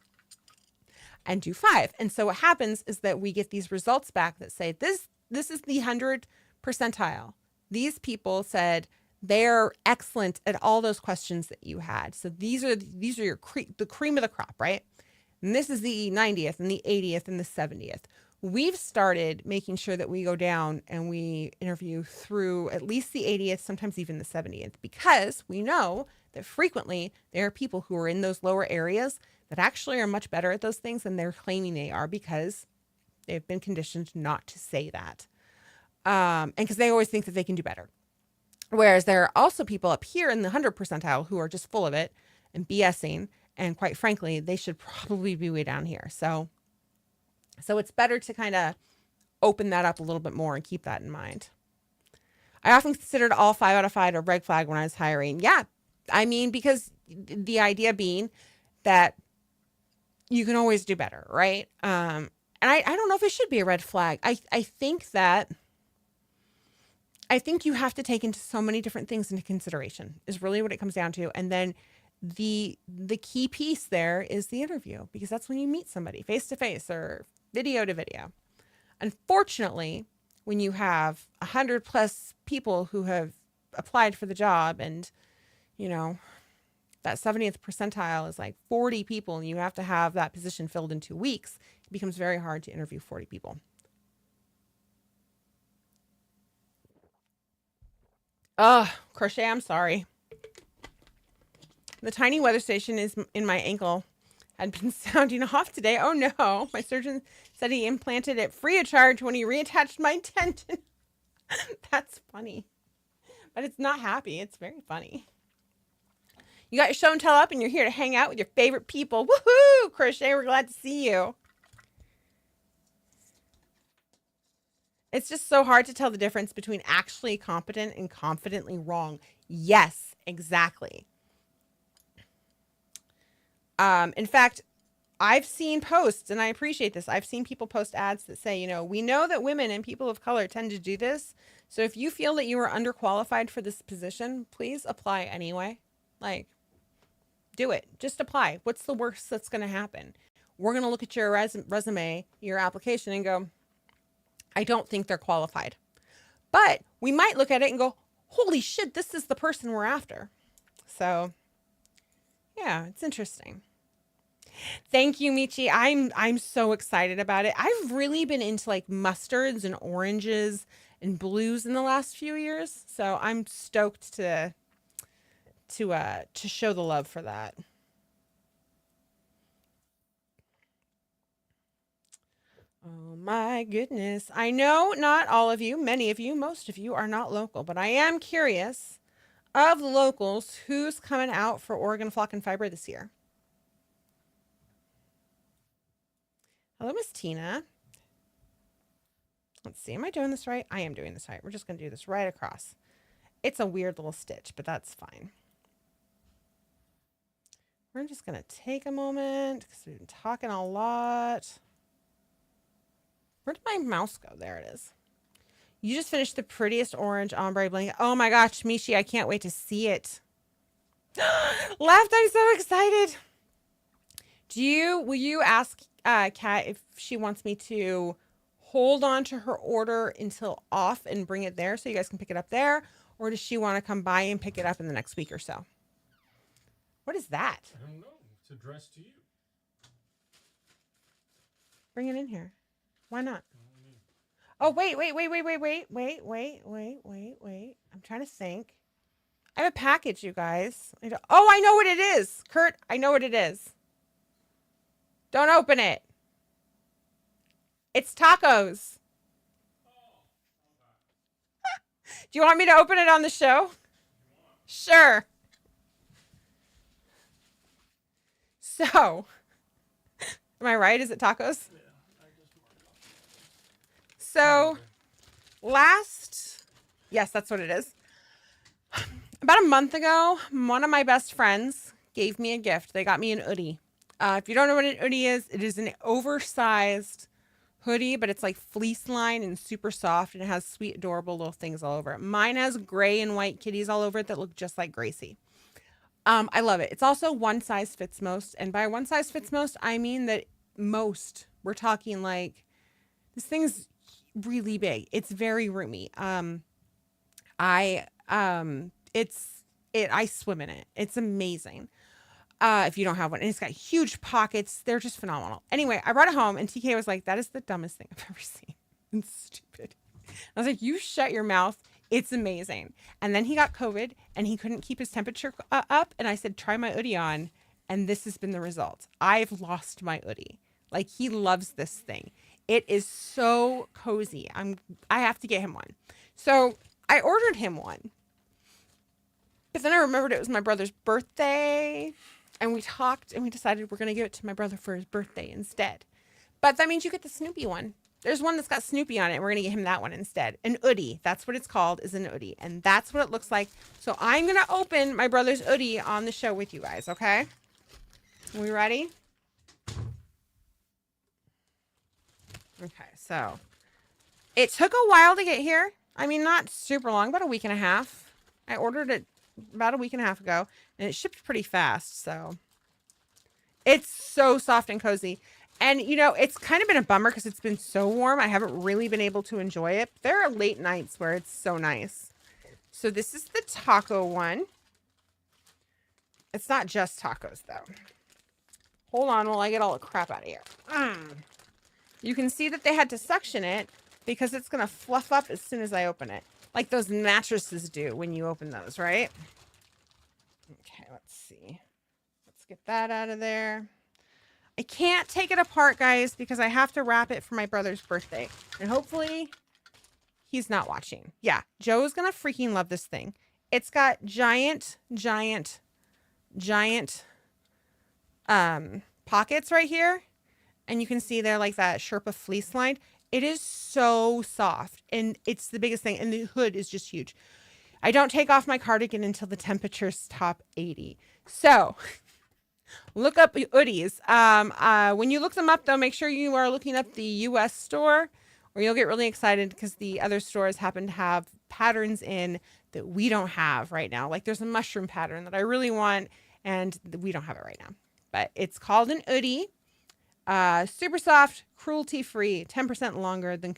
and do 5. And so what happens is that we get these results back that say this is the 100 percentile. These people said they're excellent at all those questions that you had. So these are the cream of the crop, right? And this is the 90th and the 80th and the 70th. We've started making sure that we go down and we interview through at least the 80th, sometimes even the 70th, because we know that frequently there are people who are in those lower areas that actually are much better at those things than they're claiming they are, because they've been conditioned not to say that. And because they always think that they can do better. Whereas there are also people up here in the 100 percentile who are just full of it and BSing. And quite frankly, they should probably be way down here. So it's better to kind of open that up a little bit more and keep that in mind. I often considered all 5 out of 5 a red flag when I was hiring. Yeah, I mean, because the idea being that you can always do better, right? And I don't know if it should be a red flag. I think you have to take into so many different things into consideration is really what it comes down to. And then the key piece there is the interview, because that's when you meet somebody face to face or video to video. Unfortunately, when you have 100 plus people who have applied for the job, and you know that 70th percentile is like 40 people, and you have to have that position filled in 2 weeks, it becomes very hard to interview 40 people. Crochet, I'm sorry. The tiny weather station is in my ankle had been sounding off today. Oh no, my surgeon said he implanted it free of charge when he reattached my tendon. That's funny, but it's not happy. It's very funny. You got your show and tell up and you're here to hang out with your favorite people. Woohoo! Crochet, we're glad to see you. It's just so hard to tell the difference between actually competent and confidently wrong. Yes, exactly. In fact, I've seen posts, and I appreciate this. I've seen people post ads that say, you know, we know that women and people of color tend to do this. So if you feel that you are underqualified for this position, please apply anyway. Like, do it. Just apply. What's the worst that's going to happen? We're going to look at your resume, your application, and go, I don't think they're qualified. But we might look at it and go, holy shit, this is the person we're after. So, yeah, it's interesting. Thank you, Michi. I'm so excited about it. I've really been into like mustards and oranges and blues in the last few years, so I'm stoked to show the love for that. Oh my goodness. I know not all of you, many of you, most of you are not local, but I am curious of the locals, who's coming out for Oregon Flock and Fiber this year? Hello, Miss Tina. Let's see. Am I doing this right? I am doing this right. We're just going to do this right across. It's a weird little stitch, but that's fine. We're just going to take a moment because we've been talking a lot. Where did my mouse go? There it is. You just finished the prettiest orange ombre blanket. Oh my gosh, Mishi, I can't wait to see it. Left, I'm so excited. Will you ask Kat if she wants me to hold on to her order until off and bring it there so you guys can pick it up there? Or does she want to come by and pick it up in the next week or so? What is that? I don't know. It's addressed to you. Bring it in here. Why not? Oh, wait. I'm trying to think. I have a package, you guys. Oh, I know what it is. Kurt, I know what it is. Don't open it. It's tacos. Do you want me to open it on the show? Sure. So, am I right? Is it tacos? Yeah, I just marked it off. So, yes, that's what it is. About a month ago, one of my best friends gave me a gift. They got me an hoodie. If you don't know what an hoodie is, it is an oversized hoodie, but it's like fleece line and super soft, and it has sweet, adorable little things all over it. Mine has gray and white kitties all over it that look just like Gracie. I love it. It's also one size fits most, and by one size fits most, I mean that we're talking like this thing's really big. It's very roomy. I swim in it. It's amazing. If you don't have one, and it's got huge pockets. They're just phenomenal. Anyway, I brought it home and TK was like, that is the dumbest thing I've ever seen. It's stupid. I was like, you shut your mouth. It's amazing. And then he got COVID and he couldn't keep his temperature up. And I said, try my hoodie on. And this has been the result. I've lost my hoodie. Like, he loves this thing. It is so cozy. I have to get him one. So I ordered him one. But then I remembered it was my brother's birthday. And we talked and we decided we're going to give it to my brother for his birthday instead. But that means you get the Snoopy one. There's one that's got Snoopy on it, and we're going to get him that one instead. An hoodie. That's what it's called, is an hoodie. And that's what it looks like. So I'm going to open my brother's hoodie on the show with you guys, okay? Are we ready? Okay, so it took a while to get here. I mean, not super long, about a week and a half. I ordered it about a week and a half ago, and it shipped pretty fast, so it's so soft and cozy. And, you know, it's kind of been a bummer because it's been so warm. I haven't really been able to enjoy it. There are late nights where it's so nice. So this is the taco one. It's not just tacos, though. Hold on while I get all the crap out of here. You can see that they had to suction it because it's going to fluff up as soon as I open it. Like those mattresses do when you open those, right? Okay, let's see. Let's get that out of there. I can't take it apart, guys, because I have to wrap it for my brother's birthday. And hopefully he's not watching. Yeah, Joe's going to freaking love this thing. It's got giant pockets right here. And you can see there like that Sherpa fleece line. It is so soft. And it's the biggest thing. And the hood is just huge. I don't take off my cardigan until the temperatures top 80. So look up hoodies. When you look them up, though, make sure you are looking up the U.S. store, or you'll get really excited because the other stores happen to have patterns in that we don't have right now. Like there's a mushroom pattern that I really want, and we don't have it right now. But it's called an hoodie. Super soft, cruelty-free, 10% longer than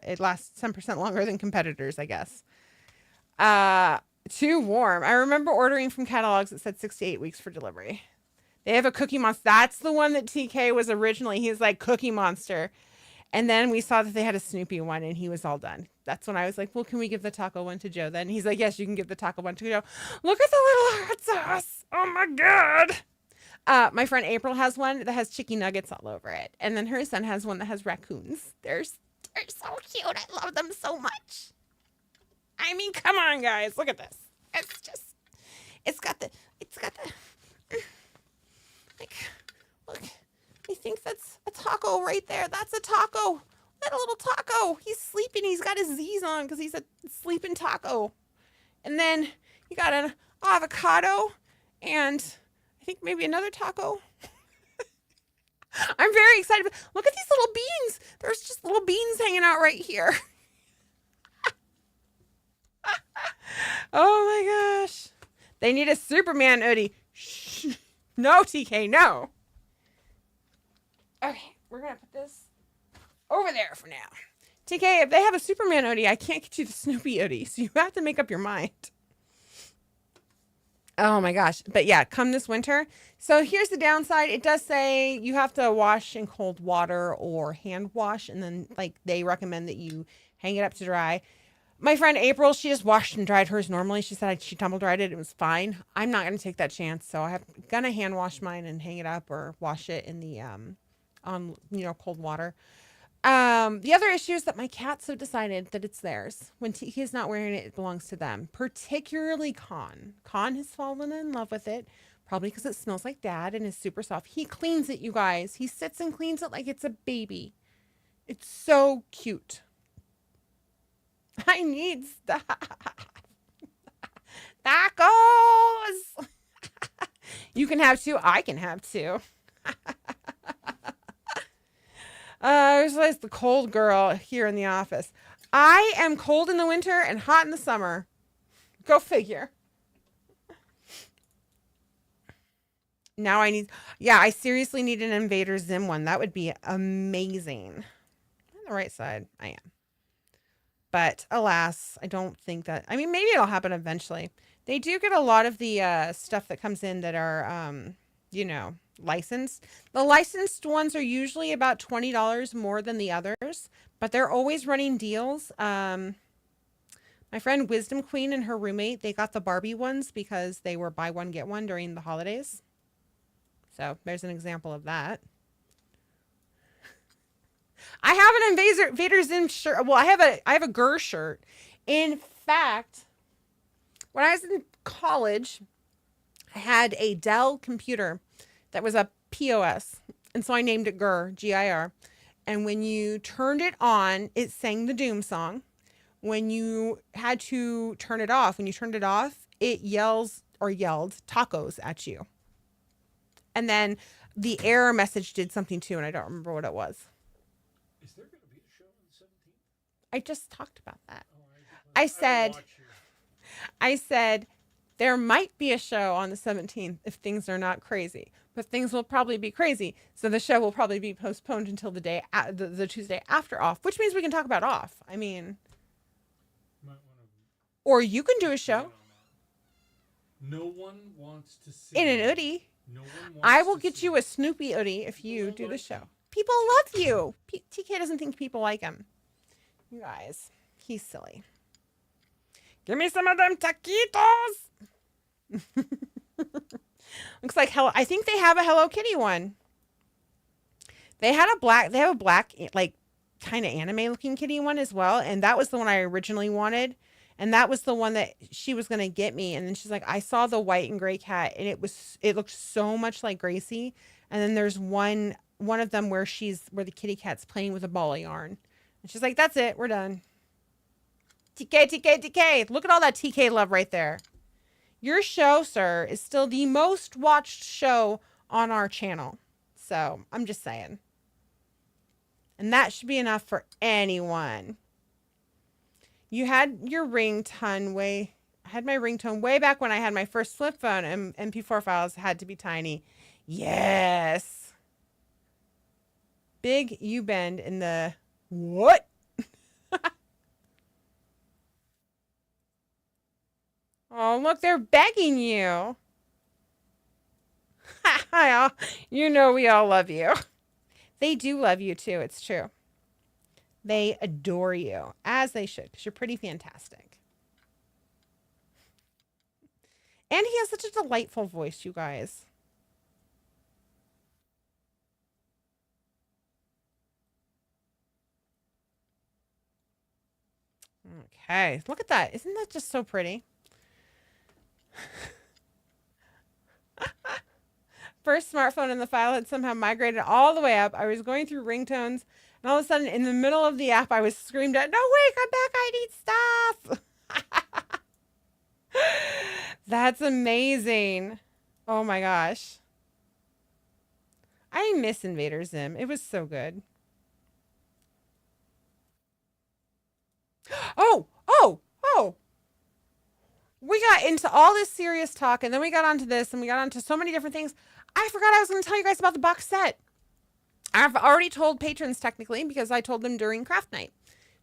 it lasts 10% longer than competitors, I guess. Too warm. I remember ordering from catalogs that said 6 to 8 weeks for delivery. They have a Cookie Monster. That's the one that TK was originally. He was like Cookie Monster. And then we saw that they had a Snoopy one and he was all done. That's when I was like, well, can we give the taco one to Joe then? He's like, yes, you can give the taco one to Joe. Look at the little hot sauce. Oh my God. My friend April has one that has chicken nuggets all over it. And then her son has one that has raccoons. They're so cute. I love them so much. I mean, come on, guys. Look at this. It's got the, like, look, I think that's a taco right there. That's a taco. That little taco. He's sleeping. He's got his Z's on because he's a sleeping taco. And then you got an avocado and I think maybe another taco. I'm very excited. Look at these little beans. There's just little beans hanging out right here. Oh my gosh. They need a Superman hoodie. Shh. No, TK, no. Okay, we're going to put this over there for now. TK, if they have a Superman hoodie, I can't get you the Snoopy hoodie, so you have to make up your mind. Oh my gosh. But yeah, come this winter. So here's the downside. It does say you have to wash in cold water or hand wash. And then like they recommend that you hang it up to dry. My friend April, she just washed and dried hers normally. She said she tumble dried it. It was fine. I'm not going to take that chance. So I'm going to hand wash mine and hang it up or wash it in the, on, cold water. The other issue is that my cats have decided that it's theirs. When he's not wearing it, it belongs to them. Particularly Con. Con has fallen in love with it, probably because it smells like dad and is super soft. He cleans it, you guys. He sits and cleans it like it's a baby. It's so cute. I need stuff. Tacos. You can have two. I can have two. I was like the cold girl here in the office. I am cold in the winter and hot in the summer. Go figure. Now I seriously need an Invader Zim one. That would be amazing. On the right side, I am. But alas, I don't think that, maybe it'll happen eventually. They do get a lot of the stuff that comes in that are, licensed. The licensed ones are usually about $20 more than the others, but they're always running deals. My friend Wisdom Queen and her roommate, they got the Barbie ones because they were buy one get one during the holidays. So there's an example of that. I have an Invader Zim shirt. Well, I have a Gur shirt. In fact, when I was in college, I had a Dell computer that was a POS. And so I named it Gur, G-I-R. And when you turned it on, it sang the Doom song. When you had to turn it off, it yelled tacos at you. And then the error message did something too, and I don't remember what it was. Is there going to be a show on the 17th? I just talked about that. Oh, I said, there might be a show on the 17th if things are not crazy, but things will probably be crazy. So the show will probably be postponed until the Tuesday after off, which means we can talk about off. Or you can do a show. No one wants to see in an hoodie. No one wants I will get you a Snoopy hoodie if you do the show. People love you. TK doesn't think people like him. You guys, he's silly. Give me some of them taquitos. Looks like I think they have a Hello Kitty one. They have a black, like kind of anime looking kitty one as well. And that was the one I originally wanted. And that was the one that she was going to get me. And then she's like, I saw the white and gray cat and it looked so much like Gracie. And then there's one of them where the kitty cat's playing with a ball of yarn. And she's like, that's it. We're done. TK. Look at all that TK love right there. Your show, sir, is still the most watched show on our channel. So I'm just saying. And that should be enough for anyone. You had your ringtone I had my ringtone way back when I had my first flip phone and MP4 files had to be tiny. Yes. Big U-bend in the what? Oh, look, they're begging you. You know we all love you. They do love you too, it's true. They adore you, as they should, because you're pretty fantastic. And he has such a delightful voice, you guys. Okay, look at that. Isn't that just so pretty? First smartphone in the file had somehow migrated all the way up. I was going through ringtones, and all of a sudden, in the middle of the app, I was screamed at, no, wait, come back, I need stuff. That's amazing. Oh my gosh. I miss Invader Zim. It was so good. Oh, oh, oh. We got into all this serious talk, and then we got onto this, and we got onto so many different things. I forgot I was going to tell you guys about the box set. I've already told patrons technically because I told them during craft night.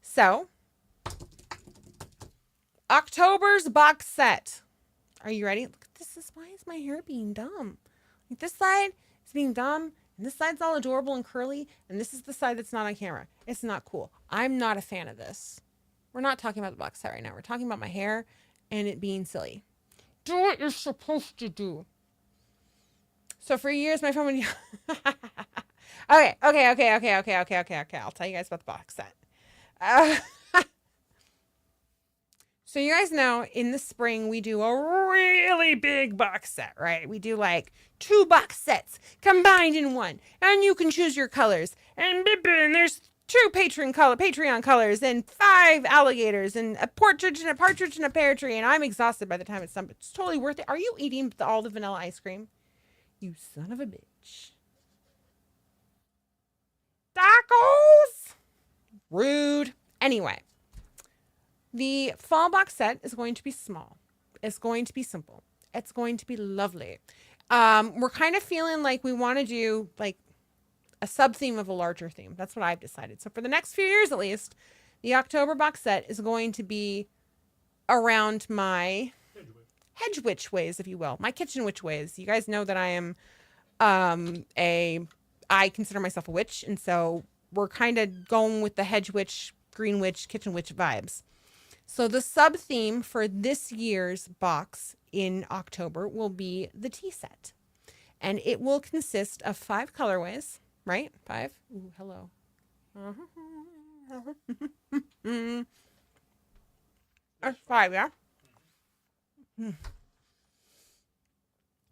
So, October's box set. Are you ready? Look at this. Why is my hair being dumb? Like this side is being dumb, and this side's all adorable and curly, and this is the side that's not on camera. It's not cool. I'm not a fan of this. We're not talking about the box set right now. We're talking about my hair and it being silly. Do what you're supposed to do. So for years, my friend would... Okay. I'll tell you guys about the box set. So you guys know in the spring, we do a really big box set, right? We do like 2 box sets combined in one. And you can choose your colors. And there's 2 Patreon colors and 5 alligators and a partridge and a pear tree. And I'm exhausted by the time it's done, but it's totally worth it. Are you eating all the vanilla ice cream? You son of a bitch. Tacos! Rude. Anyway, the fall box set is going to be small. It's going to be simple. It's going to be lovely. We're kind of feeling like we want to do like a sub theme of a larger theme. That's what I've decided. So for the next few years, at least, the October box set is going to be around my hedge witch ways, if you will, my kitchen witch ways. You guys know that I am I consider myself a witch, and so we're kind of going with the hedge witch, green witch, kitchen witch vibes. So the sub theme for this year's box in October will be the tea set, and it will consist of 5 colorways, right? 5. Ooh, hello. That's 5, yeah.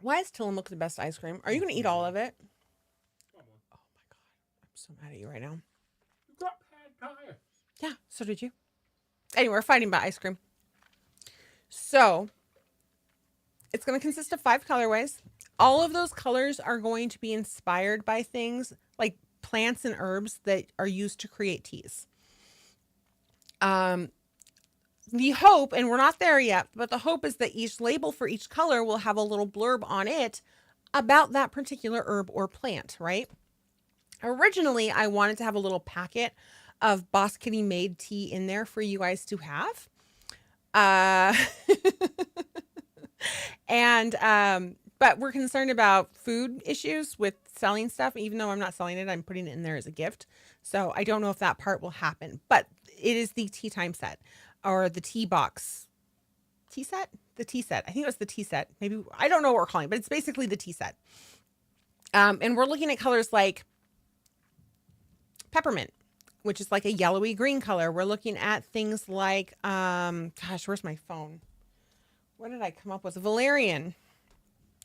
Why is Tillamook the best ice cream? Are you going to eat all of it? Oh my God. I'm so mad at you right now. You got pad thai. Yeah, so did you. Anyway, we're fighting about ice cream. So, it's going to consist of 5 colorways. All of those colors are going to be inspired by things like plants and herbs that are used to create teas. The hope, and we're not there yet, but the hope is that each label for each color will have a little blurb on it about that particular herb or plant, right? Originally, I wanted to have a little packet of Boss Kitty made tea in there for you guys to have. But we're concerned about food issues with selling stuff. Even though I'm not selling it, I'm putting it in there as a gift. So I don't know if that part will happen, but it is the tea time set or the tea box. Tea set? The tea set. I think it was the tea set. Maybe, I don't know what we're calling it, but it's basically the tea set. And we're looking at colors like peppermint, which is like a yellowy green color. We're looking at things like, gosh, where's my phone? What did I come up with? Valerian,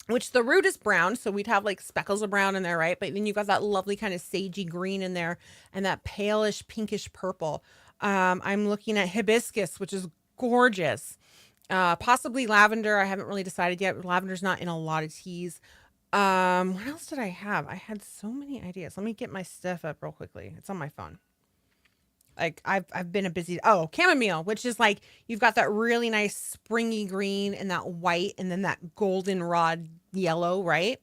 which the root is brown. So we'd have like speckles of brown in there, right? But then you've got that lovely kind of sagey green in there and that palish pinkish purple. I'm looking at hibiscus, which is gorgeous. Possibly lavender. I haven't really decided yet. Lavender's not in a lot of teas. What else did I have? I had so many ideas. Let me get my stuff up real quickly. It's on my phone. Like I've been a busy, chamomile, which is like, you've got that really nice springy green and that white and then that goldenrod yellow, right?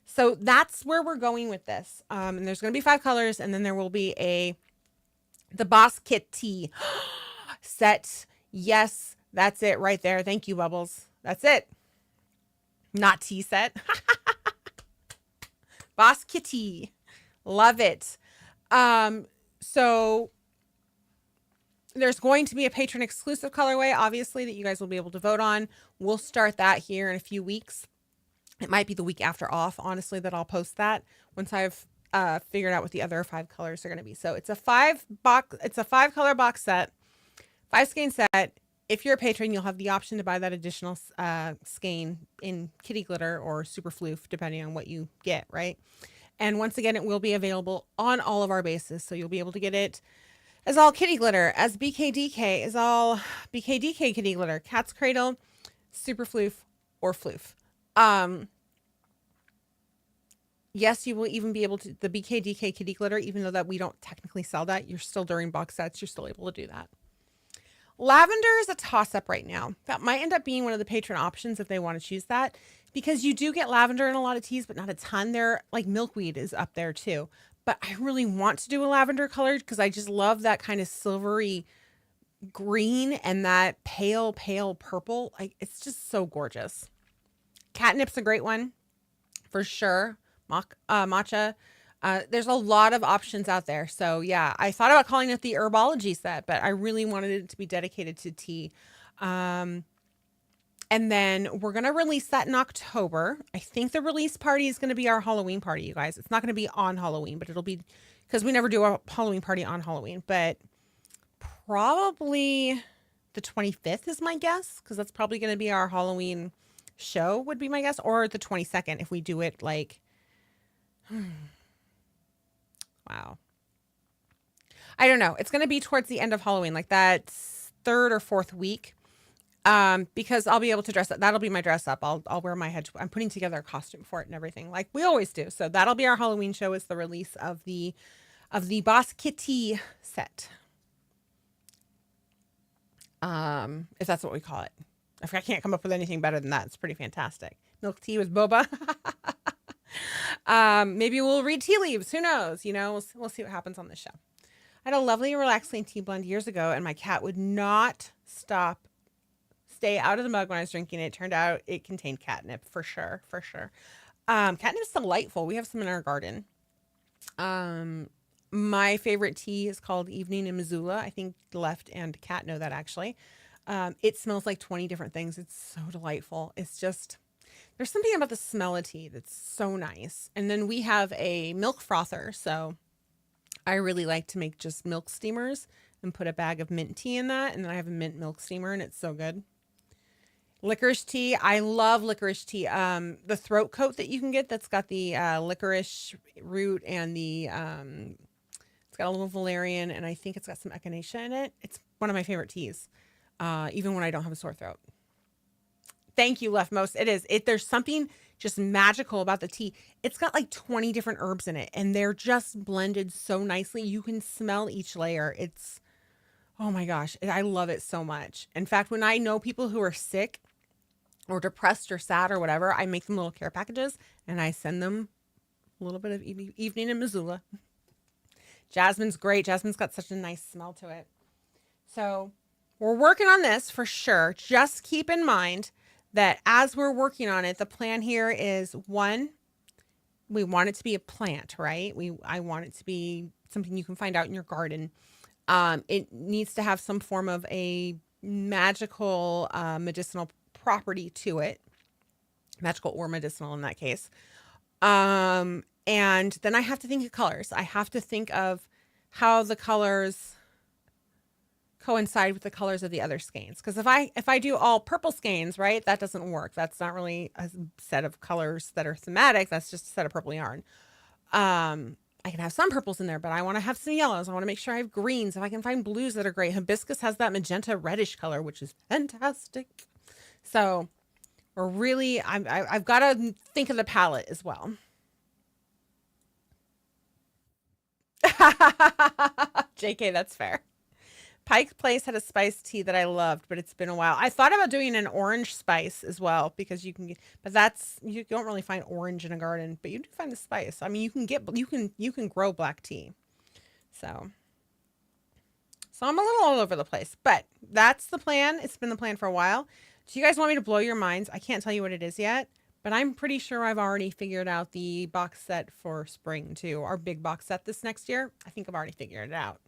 So that's where we're going with this. And there's going to be 5 colors, and then there will be the Boss Kit tea set. Yes, that's it right there. Thank you, Bubbles. That's it. Not tea set. Boss Kitty. Love it. So there's going to be a patron exclusive colorway, obviously, that you guys will be able to vote on. We'll start that here in a few weeks. It might be the week after off, honestly, that I'll post that once I've figured out what the other 5 colors are going to be. So it's a 5 color box set, 5 skein set. If you're a patron, you'll have the option to buy that additional skein in kitty glitter or super floof, depending on what you get, right? And once again, it will be available on all of our bases. So you'll be able to get it as all kitty glitter, as BKDK, as all BKDK kitty glitter, Cat's Cradle, super floof, or floof. Yes, you will even be able to, the BKDK kitty glitter, even though that we don't technically sell that, you're still during box sets, you're still able to do that. Lavender is a toss up right now. That might end up being one of the patron options if they want to choose that, because you do get lavender in a lot of teas, but not a ton. There, like milkweed is up there too. But I really want to do a lavender color because I just love that kind of silvery green and that pale, pale purple. Like it's just so gorgeous. Catnip's a great one for sure. Matcha. There's a lot of options out there. So yeah, I thought about calling it the herbology set, but I really wanted it to be dedicated to tea. Um, and then we're going to release that in October. I think the release party is going to be our Halloween party, you guys. It's not going to be on Halloween, but it'll be, because we never do a Halloween party on Halloween, but probably the 25th is my guess, because that's probably going to be our Halloween show, would be my guess, or the 22nd if we do it like, wow. I don't know. It's going to be towards the end of Halloween, like that third or fourth week. Because I'll be able to dress up. That'll be my dress up. I'll wear my head. I'm putting together a costume for it and everything, like we always do. So that'll be our Halloween show. Is the release of the Boss Kitty set. If that's what we call it. I can't come up with anything better than that. It's pretty fantastic. Milk tea with boba. Maybe we'll read tea leaves. Who knows? You know, we'll see what happens on this show. I had a lovely, relaxing tea blend years ago, and my cat would not stay out of the mug when I was drinking it. It turned out it contained catnip for sure, for sure. Catnip is delightful. We have some in our garden. My favorite tea is called Evening in Missoula. I think Left and Cat know that actually. It smells like 20 different things. It's so delightful. It's just, there's something about the smell of tea that's so nice. And then we have a milk frother. So I really like to make just milk steamers and put a bag of mint tea in that. And then I have a mint milk steamer and it's so good. Licorice tea. I love licorice tea. The throat coat that you can get that's got the licorice root and the it's got a little valerian and I think it's got some echinacea in it. It's one of my favorite teas, even when I don't have a sore throat. Thank you, Leftmost. It is. There's something just magical about the tea. It's got like 20 different herbs in it, and they're just blended so nicely. You can smell each layer. It's, oh my gosh, I love it so much. In fact, when I know people who are sick or depressed or sad or whatever, I make them little care packages and I send them a little bit of Evening in Missoula. Jasmine's great. Jasmine's got such a nice smell to it. So we're working on this for sure. Just keep in mind that as we're working on it, the plan here is one, we want it to be a plant, right? I want it to be something you can find out in your garden. It needs to have some form of a magical medicinal property to it, magical or medicinal in that case. And then I have to think of colors. I have to think of how the colors coincide with the colors of the other skeins. Because if I do all purple skeins, right, that doesn't work. That's not really a set of colors that are thematic. That's just a set of purple yarn. I can have some purples in there, but I want to have some yellows. I want to make sure I have greens. If I can find blues that are great. Hibiscus has that magenta reddish color, which is fantastic. So we're really, I've got to think of the palette as well. JK, that's fair. Pike Place had a spiced tea that I loved, but it's been a while. I thought about doing an orange spice as well because you can get, but that's, you don't really find orange in a garden, but you do find the spice. I mean, you can grow black tea. So I'm a little all over the place, but that's the plan. It's been the plan for a while. Do you guys want me to blow your minds? I can't tell you what it is yet, but I'm pretty sure I've already figured out the box set for spring too. Our big box set this next year. I think I've already figured it out.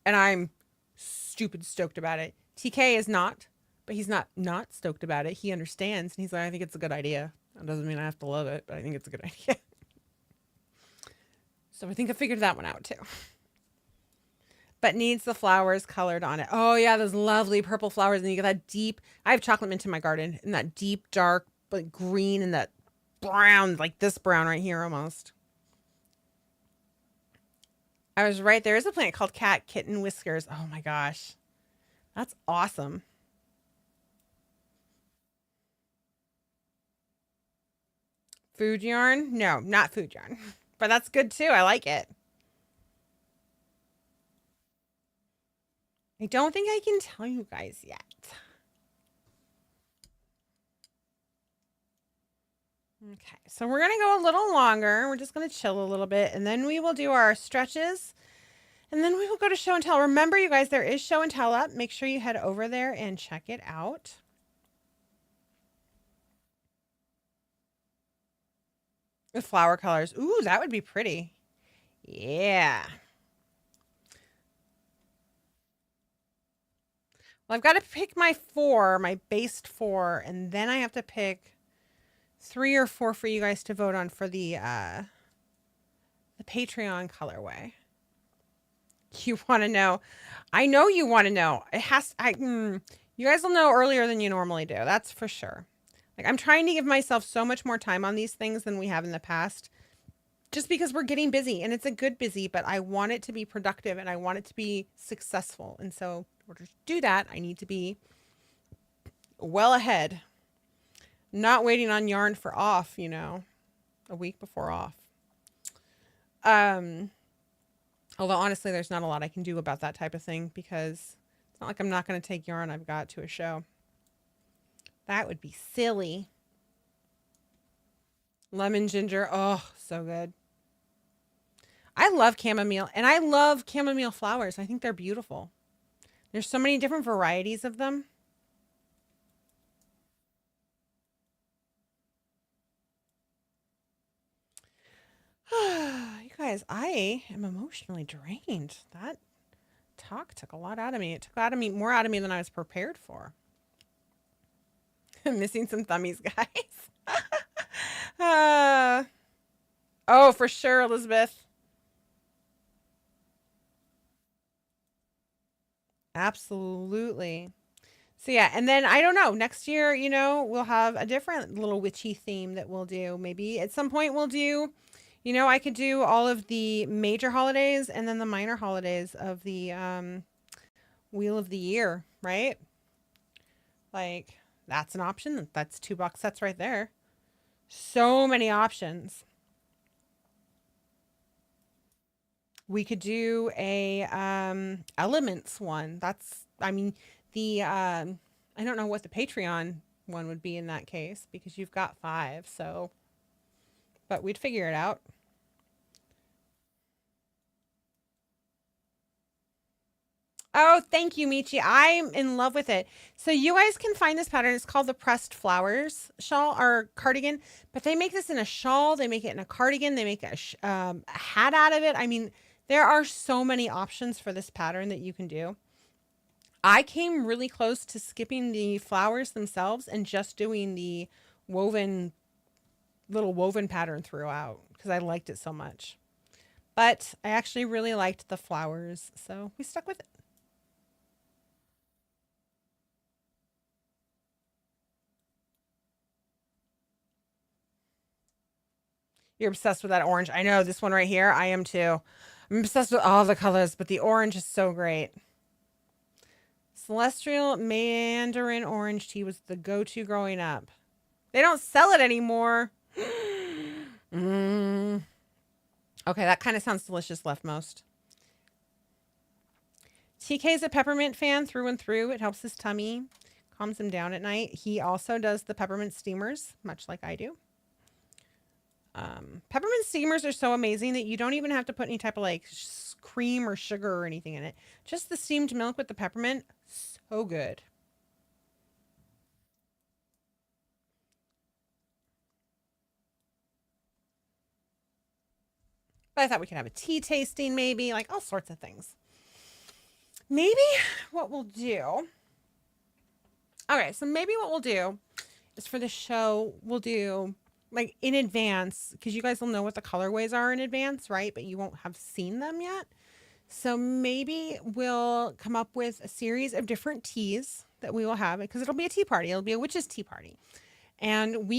And I'm stupid stoked about it. TK is not, but he's not stoked about it. He understands and he's like, I think it's a good idea. That doesn't mean I have to love it, but I think it's a good idea. So I think I figured that one out too. But needs the flowers colored on it. Oh yeah, those lovely purple flowers. And you get that deep, I have chocolate mint in my garden, and that deep, dark, like green and that brown, like this brown right here almost. I was right. There is a plant called Cat Kitten Whiskers. Oh my gosh. That's awesome. Food yarn? No, not food yarn. But that's good too. I like it. I don't think I can tell you guys yet. Okay, so we're going to go a little longer. We're just going to chill a little bit, and then we will do our stretches, and then we will go to show and tell. Remember, you guys, there is show and tell up. Make sure you head over there and check it out. With flower colors. Ooh, that would be pretty. Yeah. Well, I've got to pick my based 4, and then I have to pick 3 or 4 for you guys to vote on for the Patreon colorway. You want to know? I know you want to know. It has. You guys will know earlier than you normally do. That's for sure. Like, I'm trying to give myself so much more time on these things than we have in the past, just because we're getting busy, and it's a good busy. But I want it to be productive, and I want it to be successful. And so, in order to do that, I need to be well ahead, not waiting on yarn for off. A week before off. Although honestly, there's not a lot I can do about that type of thing, because it's not like I'm not going to take yarn I've got to a show. That would be silly. Lemon ginger. Oh, so good. I love chamomile, and I love chamomile flowers. I think they're beautiful. There's so many different varieties of them. You guys, I am emotionally drained. That talk took a lot out of me. It took more out of me than I was prepared for. I'm missing some thummies, guys. Oh, for sure, Elizabeth. Absolutely. So yeah, and then I don't know, next year, we'll have a different little witchy theme that we'll do. Maybe at some point we'll do, I could do all of the major holidays and then the minor holidays of the Wheel of the Year, right? Like, that's an option. That's 2 box sets right there. So many options. We could do a elements one. I don't know what the Patreon one would be in that case, because you've got 5, so, but we'd figure it out. Oh, thank you, Michi. I'm in love with it. So you guys can find this pattern. It's called the Pressed Flowers shawl or cardigan, but they make this in a shawl. They make it in a cardigan. They make a hat out of it. I mean, there are so many options for this pattern that you can do. I came really close to skipping the flowers themselves and just doing the little woven pattern throughout, because I liked it so much. But I actually really liked the flowers, so we stuck with it. You're obsessed with that orange. I know, this one right here, I am too. I'm obsessed with all the colors, but the orange is so great. Celestial Mandarin orange tea was the go-to growing up. They don't sell it anymore. Okay, that kind of sounds delicious, leftmost. TK's a peppermint fan through and through. It helps his tummy, calms him down at night. He also does the peppermint steamers, much like I do. Peppermint steamers are so amazing that you don't even have to put any type of cream or sugar or anything in it. Just the steamed milk with the peppermint, so good. But I thought we could have a tea tasting, maybe, like all sorts of things. Maybe what we'll do. Okay, so maybe what we'll do is for the show, we'll do like in advance, because you guys will know what the colorways are in advance, right? But you won't have seen them yet. So maybe we'll come up with a series of different teas that we will have, because it'll be a tea party. It'll be a witch's tea party. And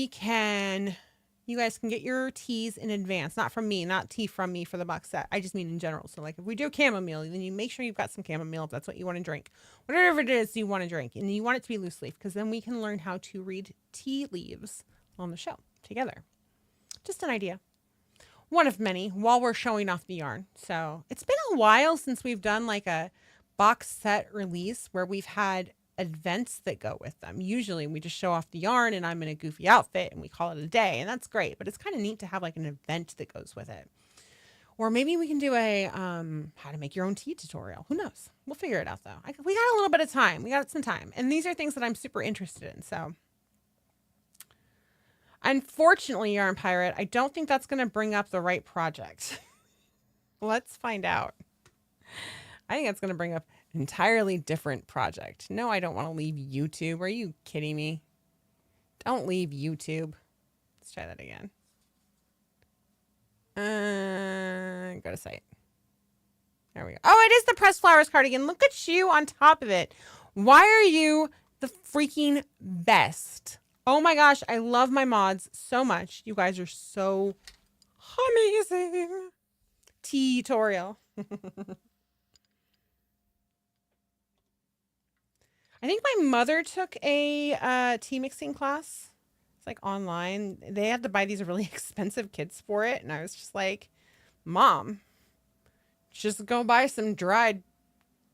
you guys can get your teas in advance, not from me, not tea from me for the box set. I just mean in general. So like if we do chamomile, then you make sure you've got some chamomile if that's what you want to drink. Whatever it is you want to drink. And you want it to be loose leaf, because then we can learn how to read tea leaves on the show together. just an idea. One of many while we're showing off the yarn. So it's been a while since we've done like a box set release where we've had events that go with them. Usually we just show off the yarn and I'm in a goofy outfit and we call it a day, and that's great, but it's kind of neat to have like an event that goes with it. Or maybe we can do a how to make your own tea tutorial. Who knows? We'll figure it out though. We got a little bit of time. We got some time. And these are things that I'm super interested in. So unfortunately, Yarn Pirate, I don't think that's going to bring up the right project. Let's find out. I think that's going to bring up an entirely different project. No, I don't want to leave YouTube. Are you kidding me? Don't leave YouTube. Let's try that again. Go to site. There we go. Oh, it is the pressed flowers cardigan. Look at you on top of it. Why are you the freaking best? Oh my gosh, I love my mods so much. You guys are so amazing. Tutorial. I think my mother took a tea mixing class. It's like online. They had to buy these really expensive kits for it. And I was just like, Mom, just go buy some dried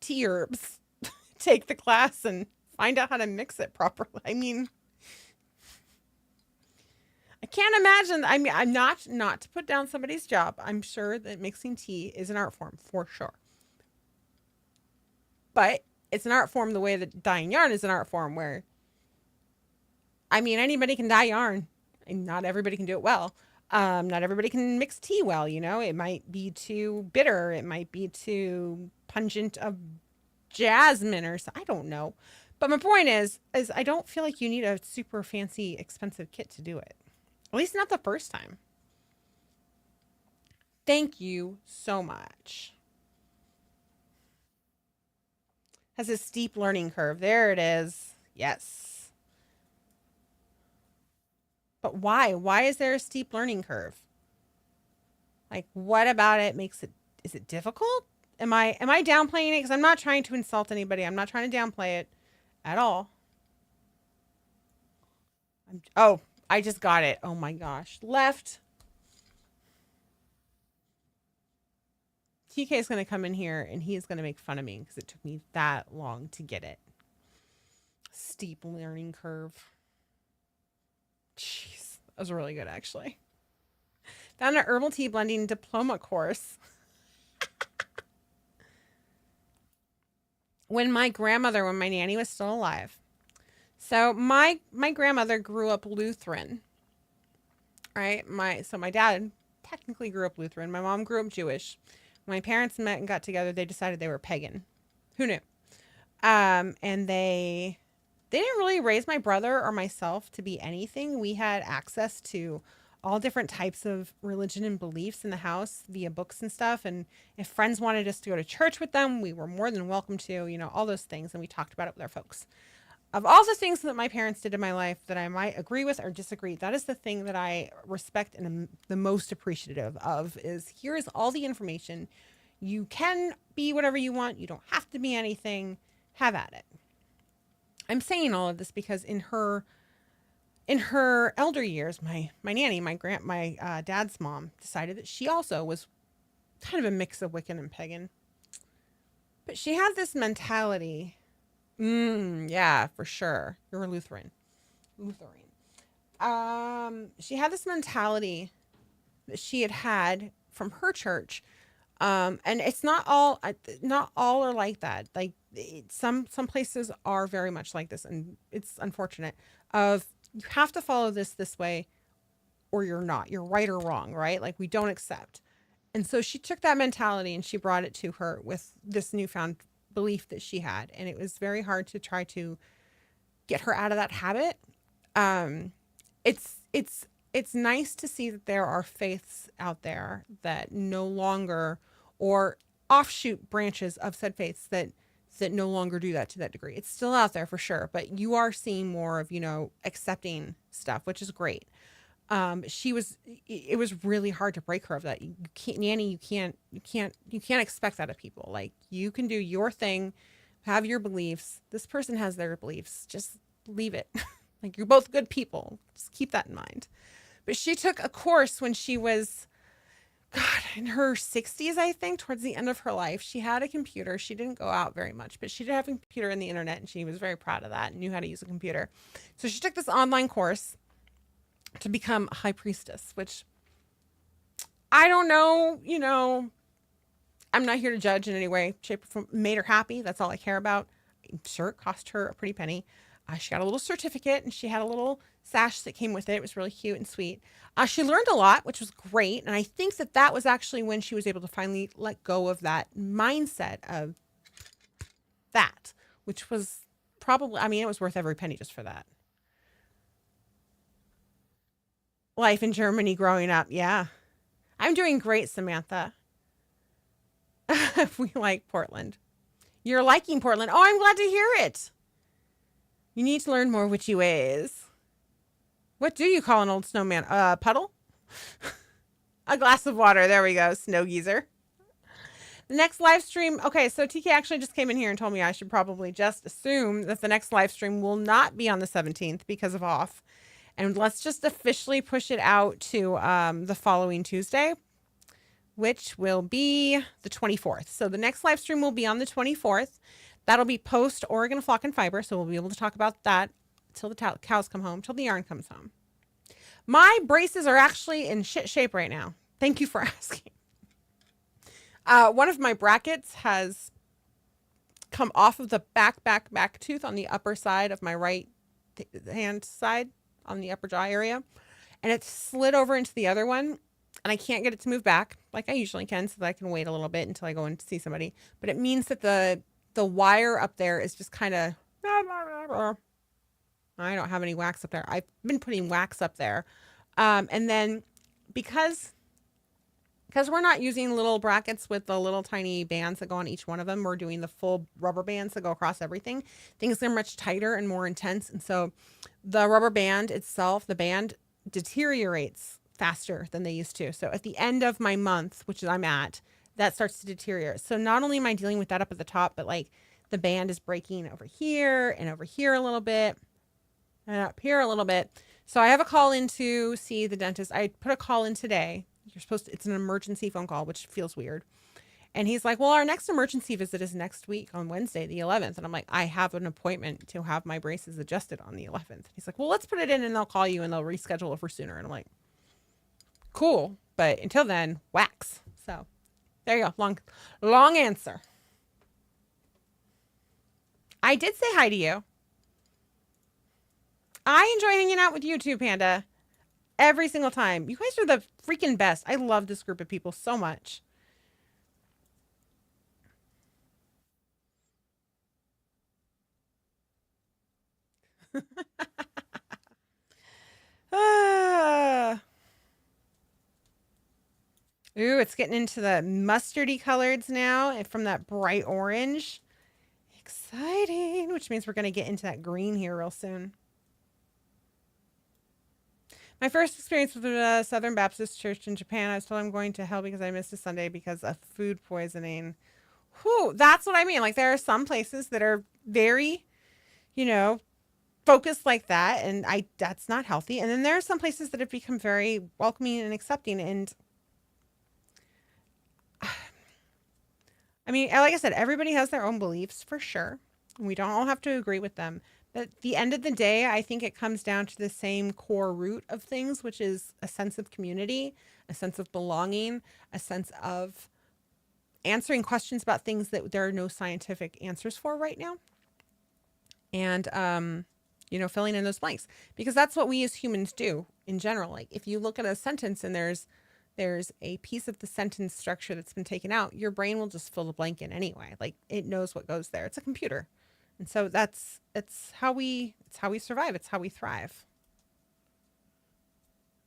tea herbs, take the class and find out how to mix it properly. I mean, I can't imagine. I mean, I'm not to put down somebody's job. I'm sure that mixing tea is an art form for sure. But it's an art form the way that dyeing yarn is an art form where, I mean, anybody can dye yarn and not everybody can do it well. Not everybody can mix tea well, you know, it might be too bitter. It might be too pungent of jasmine or so. I don't know. But my point is I don't feel like you need a super fancy, expensive kit to do it. At least not the first time. Thank you so much. Has a steep learning curve. There it is. Yes. But why? Why is there a steep learning curve? Like, what about it makes it, is it difficult? Am I downplaying it? Because I'm not trying to insult anybody. I'm not trying to downplay it at all. Oh, I just got it. Oh my gosh. Left. TK is going to come in here and he is going to make fun of me because it took me that long to get it. Steep learning curve. Jeez, that was really good actually. Found an herbal tea blending diploma course. When my nanny was still alive. So my grandmother grew up Lutheran. Right? My dad technically grew up Lutheran. My mom grew up Jewish. When my parents met and got together, they decided they were pagan. Who knew? And they didn't really raise my brother or myself to be anything. We had access to all different types of religion and beliefs in the house via books and stuff. And if friends wanted us to go to church with them, we were more than welcome to, you know, all those things. And we talked about it with our folks. Of all the things that my parents did in my life that I might agree with or disagree, that is the thing that I respect and am the most appreciative of is here is all the information. You can be whatever you want. You don't have to be anything. Have at it. I'm saying all of this because in her elder years, my nanny, my dad's mom decided that she also was kind of a mix of Wiccan and pagan. But she had this mentality. Yeah, for sure. You're a Lutheran. She had this mentality that she had from her church. And it's not all are like that. Like some places are very much like this, and it's unfortunate of you have to follow this way or you're not. You're right or wrong, right? Like we don't accept. And so she took that mentality and she brought it to her with this newfound belief that she had. And it was very hard to try to get her out of that habit. It's nice to see that there are faiths out there that no longer, or offshoot branches of said faiths that no longer do that to that degree. It's still out there for sure, but you are seeing more of, you know, accepting stuff, which is great. It was really hard to break her of that. You can't, Nanny, you can't expect that of people. Like you can do your thing, have your beliefs. This person has their beliefs. Just leave it. Like you're both good people. Just keep that in mind. But she took a course when she was, God, in her 60s, I think, towards the end of her life. She had a computer. She didn't go out very much, but she did have a computer and the internet, and she was very proud of that and knew how to use a computer. So she took this online course to become a high priestess, which I don't know, I'm not here to judge in any way, shape, or form. Made her happy. That's all I care about. I'm sure it cost her a pretty penny. She got a little certificate and she had a little sash that came with it. It was really cute and sweet. She learned a lot, which was great. And I think that that was actually when she was able to finally let go of that mindset of that, which was probably, I mean, it was worth every penny just for that. Life in Germany growing up. Yeah. I'm doing great, Samantha. We like Portland. You're liking Portland. Oh, I'm glad to hear it. You need to learn more witchy ways. What do you call an old snowman? A puddle? A glass of water. There we go. Snow geezer. The next live stream. Okay, so TK actually just came in here and told me I should probably just assume that the next live stream will not be on the 17th because of off. And let's just officially push it out to the following Tuesday, which will be the 24th. So the next live stream will be on the 24th. That'll be post Oregon Flock and Fiber, so we'll be able to talk about that till the cows come home, till the yarn comes home. My braces are actually in shit shape right now. Thank you for asking. One of my brackets has come off of the back tooth on the upper side of my right hand side on the upper jaw area, and it's slid over into the other one, and I can't get it to move back like I usually can, so that I can wait a little bit until I go in to see somebody. But it means that the wire up there is just kind of, I don't have any wax up there. I've been putting wax up there. And then because we're not using little brackets with the little tiny bands that go on each one of them, we're doing the full rubber bands that go across everything. Things are much tighter and more intense. And so the rubber band itself, the band deteriorates faster than they used to. So at the end of my month, which I'm at, that starts to deteriorate. So not only am I dealing with that up at the top, but like the band is breaking over here and over here a little bit and up here a little bit. So I have a call in to see the dentist. I put a call in today. You're supposed to, it's an emergency phone call, which feels weird. And he's like, well, our next emergency visit is next week on Wednesday, the 11th. And I'm like, I have an appointment to have my braces adjusted on the 11th. He's like, well, let's put it in and they'll call you and they'll reschedule it for sooner. And I'm like, cool. But until then, wax. So there you go. Long answer. I did say hi to you. I enjoy hanging out with you too, Panda. Every single time. You guys are the freaking best. I love this group of people so much. Ah. Ooh, it's getting into the mustardy colors now and from that bright orange. Exciting, which means we're going to get into that green here real soon. My first experience with the Southern Baptist Church in Japan, I was told I'm going to hell because I missed a Sunday because of food poisoning. Whew, that's what I mean. Like there are some places that are very, focused like that, and that's not healthy. And then there are some places that have become very welcoming and accepting. And I mean, like I said, everybody has their own beliefs for sure. We don't all have to agree with them. But at the end of the day, I think it comes down to the same core root of things, which is a sense of community, a sense of belonging, a sense of answering questions about things that there are no scientific answers for right now. And, filling in those blanks, because that's what we as humans do in general. Like if you look at a sentence and there's a piece of the sentence structure that's been taken out, your brain will just fill the blank in anyway. Like it knows what goes there. It's a computer. And so it's how we survive. It's how we thrive.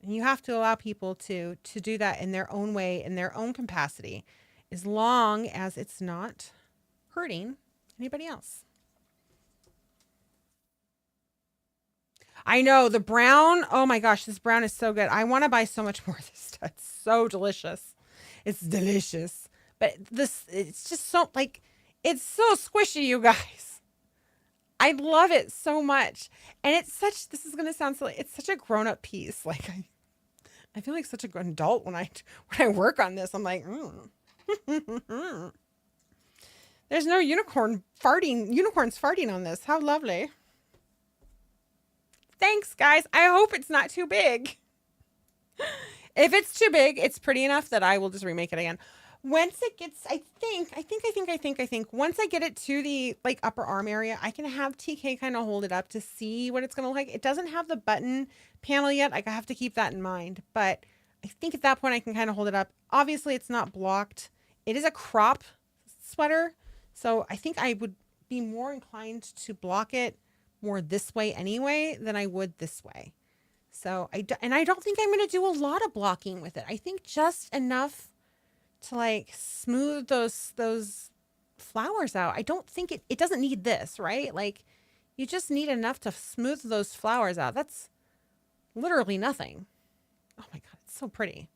And you have to allow people to do that in their own way, in their own capacity, as long as it's not hurting anybody else. I know the brown. Oh my gosh, this brown is so good. I want to buy so much more of this stuff. It's so delicious. It's delicious. But it's just so it's so squishy, you guys. I love it so much. And this is going to sound silly. It's such a grown up piece. I feel like such a good adult when I work on this. I'm like, there's no unicorns farting on this. How lovely. Thanks, guys. I hope it's not too big. If it's too big, it's pretty enough that I will just remake it again. Once it gets, I think, once I get it to the like upper arm area, I can have TK kind of hold it up to see what it's going to look like. It doesn't have the button panel yet. Like I have to keep that in mind, but I think at that point I can kind of hold it up. Obviously it's not blocked. It is a crop sweater. So I think I would be more inclined to block it more this way anyway than I would this way. So I don't think I'm going to do a lot of blocking with it. I think just enough to like smooth those flowers out. I don't think it doesn't need this, right? Like you just need enough to smooth those flowers out. That's literally nothing. Oh my God, it's so pretty.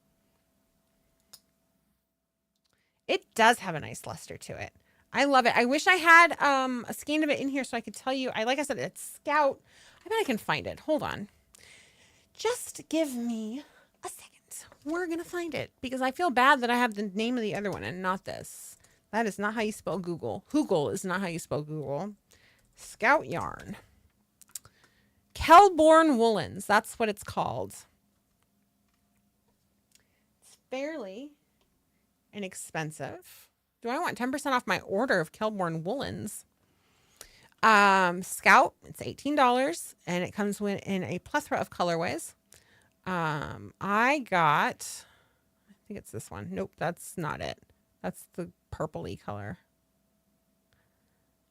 It does have a nice luster to it. I love it. I wish I had a skein of it in here so I could tell you. Like I said, it's Scout. I bet I can find it. Hold on. Just give me a second. We're going to find it because I feel bad that I have the name of the other one and not this. That is not how you spell Google. Google is not how you spell Google. Scout yarn. Kelborn Woolens. That's what it's called. It's fairly inexpensive. Do I want 10% off my order of Kelborn Woolens? Scout, it's $18 and it comes in a plethora of colorways. I got, I think it's this one. Nope, that's not it. That's the purpley color.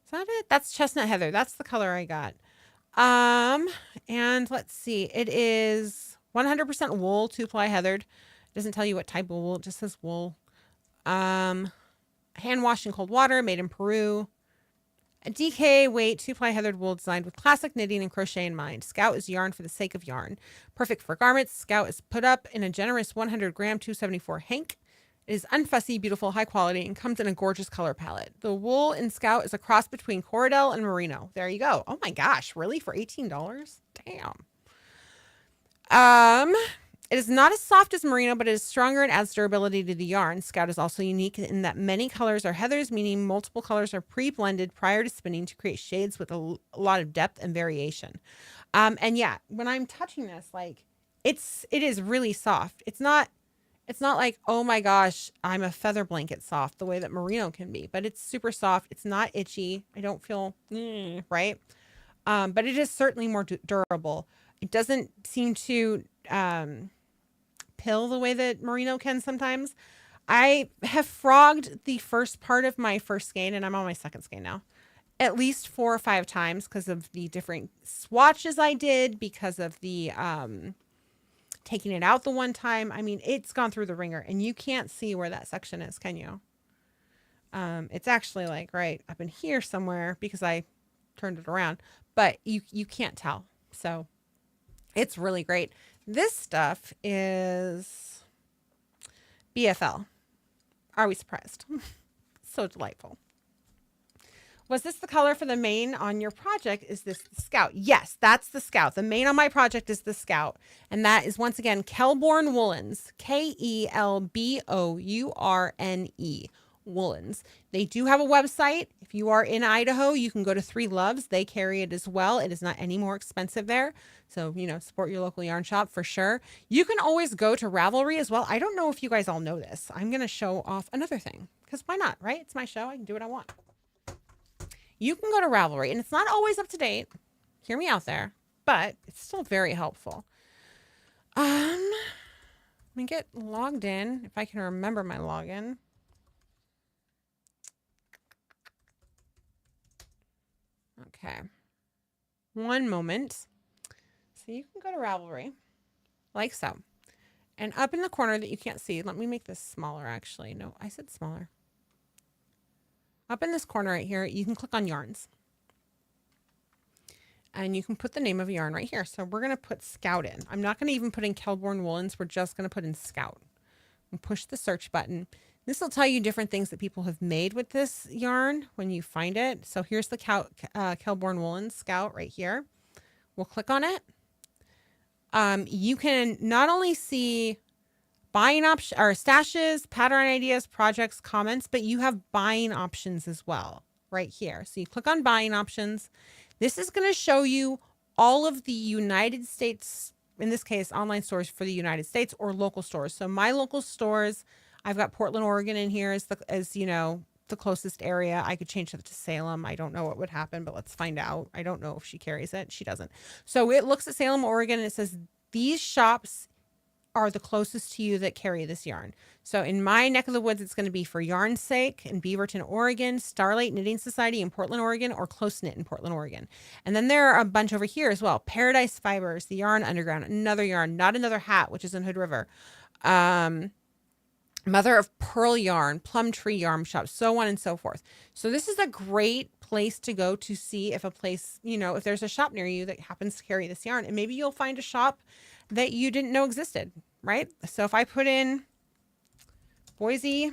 Is that it? That's chestnut heather. That's the color I got. And let's see. It is 100% wool, 2-ply heathered. It doesn't tell you what type of wool. It just says wool. Hand washed in cold water, made in Peru. A DK weight 2-ply heathered wool designed with classic knitting and crochet in mind. Scout is yarn for the sake of yarn. Perfect for garments. Scout is put up in a generous 100-gram 274 hank. It is unfussy, beautiful, high quality, and comes in a gorgeous color palette. The wool in Scout is a cross between Corridel and Merino. There you go. Oh my gosh, really? For $18? Damn. It is not as soft as Merino, but it is stronger and adds durability to the yarn. Scout is also unique in that many colors are heathers, meaning multiple colors are pre-blended prior to spinning to create shades with a lot of depth and variation. And yeah, when I'm touching this, like it is really soft. It's not like, oh my gosh, I'm a feather blanket soft the way that Merino can be, but it's super soft. It's not itchy. I don't feel right. But it is certainly more durable. It doesn't seem to pill the way that Merino can sometimes. I have frogged the first part of my first skein, and I'm on my second skein now, at least 4 or 5 times because of the different swatches I did, because of the taking it out the one time. I mean, it's gone through the ringer, and you can't see where that section is, can you? It's actually like right up in here somewhere because I turned it around, but you can't tell. So it's really great. This stuff is BFL. Are we surprised? So delightful. Was this the color for the mane on your project? Is this the Scout? Yes, that's the Scout. The mane on my project is the Scout. And that is, once again, Kelborn Woolens. Kelbourne Woolens. They do have a website. If you are in Idaho, you can go to 3 Loves. They carry it as well. It is not any more expensive there. So, support your local yarn shop for sure. You can always go to Ravelry as well. I don't know if you guys all know this. I'm going to show off another thing because why not, right? It's my show. I can do what I want. You can go to Ravelry, and it's not always up to date. Hear me out there, but it's still very helpful. Let me get logged in if I can remember my login. Okay. One moment. So you can go to Ravelry like so. And up in the corner that you can't see, let me make this smaller actually. No, I said smaller. Up in this corner right here, you can click on yarns. And you can put the name of a yarn right here. So we're going to put Scout in. I'm not going to even put in Kelborn Woolens. We're just going to put in Scout. And push the search button. This will tell you different things that people have made with this yarn when you find it. So here's the Kelborn Woolens Scout right here. We'll click on it. you can not only see buying options or stashes, pattern ideas, projects, comments, but you have buying options as well right here. So you click on buying options. This is going to show you all of the United States, in this case, online stores for the United States or local stores. So my local stores, I've got Portland, Oregon in here as you know, the closest area. I could change it to Salem. I don't know what would happen, but let's find out. I don't know if she carries it. She doesn't. So it looks at Salem, Oregon, and it says these shops are the closest to you that carry this yarn. So in my neck of the woods, it's going to be For Yarn's Sake in Beaverton, Oregon, Starlight Knitting Society in Portland, Oregon, or Close Knit in Portland, Oregon. And then there are a bunch over here as well. Paradise Fibers, the Yarn Underground, another yarn, Not Another Hat, which is in Hood River. Mother of Pearl Yarn, Plum Tree Yarn Shop, so on and so forth. So this is a great place to go to see if a place, you know, if there's a shop near you that happens to carry this yarn, and maybe you'll find a shop that you didn't know existed, right? So if I put in Boise,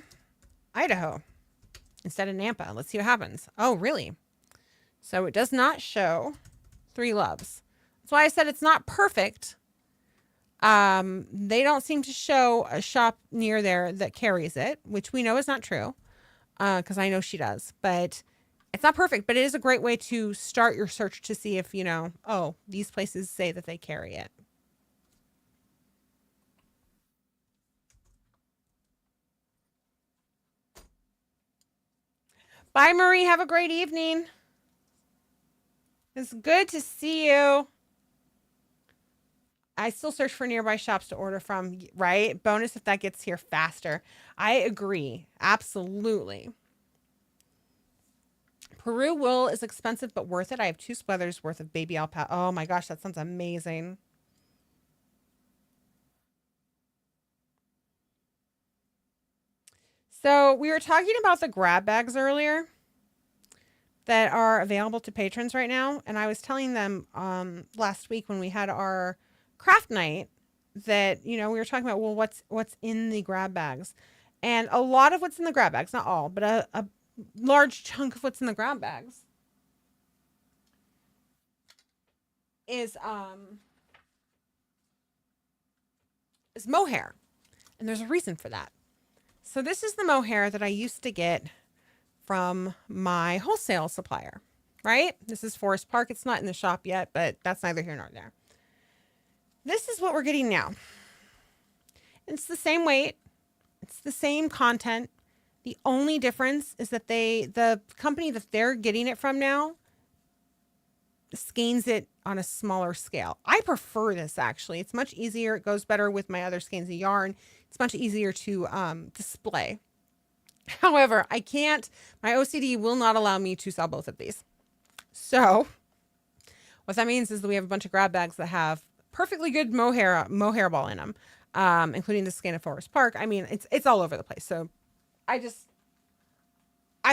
Idaho, instead of Nampa, let's see what happens. Oh, really? So it does not show Three Loves. That's why I said it's not perfect. They don't seem to show a shop near there that carries it, which we know is not true, because I know she does, but it's not perfect, but it is a great way to start your search to see if, you know, oh, these places say that they carry it. Bye, Marie. Have a great evening. It's good to see you. I still search for nearby shops to order from, right? Bonus if that gets here faster. I agree. Absolutely. Peru wool is expensive but worth it. I have 2 sweaters worth of baby alpaca. Oh my gosh, that sounds amazing. So we were talking about the grab bags earlier that are available to patrons right now. And I was telling them last week when we had our craft night that, you know, we were talking about, well, what's in the grab bags. And a lot of what's in the grab bags, not all, but a large chunk of what's in the grab bags is mohair. And there's a reason for that. So this is the mohair that I used to get from my wholesale supplier, right? This is Forest Park. It's not in the shop yet, but that's neither here nor there. This is what we're getting now. It's the same weight. It's the same content. The only difference is that the company that they're getting it from now skeins it on a smaller scale. I prefer this actually. It's much easier. It goes better with my other skeins of yarn. It's much easier to display. However, I can't, my OCD will not allow me to sell both of these. So what that means is that we have a bunch of grab bags that have perfectly good mohair ball in them, including the skein of Forest Park. I mean, it's all over the place. So I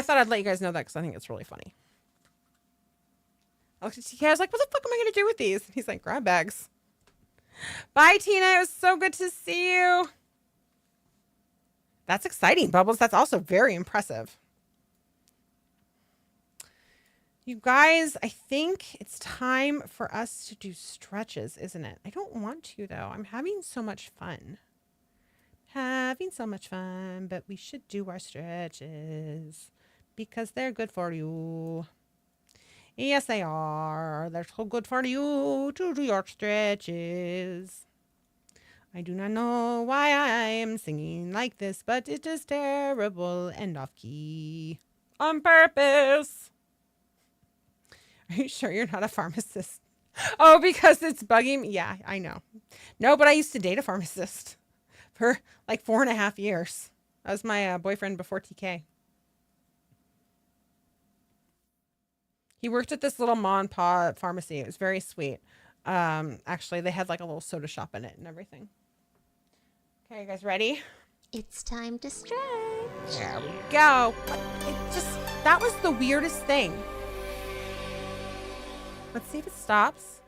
thought I'd let you guys know that because I think it's really funny. I looked at TK, I was like, what the fuck am I going to do with these? He's like, grab bags. Bye, Tina. It was so good to see you. That's exciting, Bubbles. That's also very impressive. You guys, I think it's time for us to do stretches, isn't it? I don't want to, though. I'm having so much fun. But we should do our stretches because they're good for you. Yes, they are. They're so good for you to do your stretches. I do not know why I am singing like this, but it is terrible and off key. On purpose. Are you sure you're not a pharmacist? Oh, because it's bugging me? Yeah, I know. No, but I used to date a pharmacist for like 4.5 years. That was my boyfriend before TK. He worked at this little mom and pop pharmacy. It was very sweet. Actually, they had like a little soda shop in it and everything. Okay, you guys ready? It's time to stretch. There we go. That was the weirdest thing. Let's see if it stops.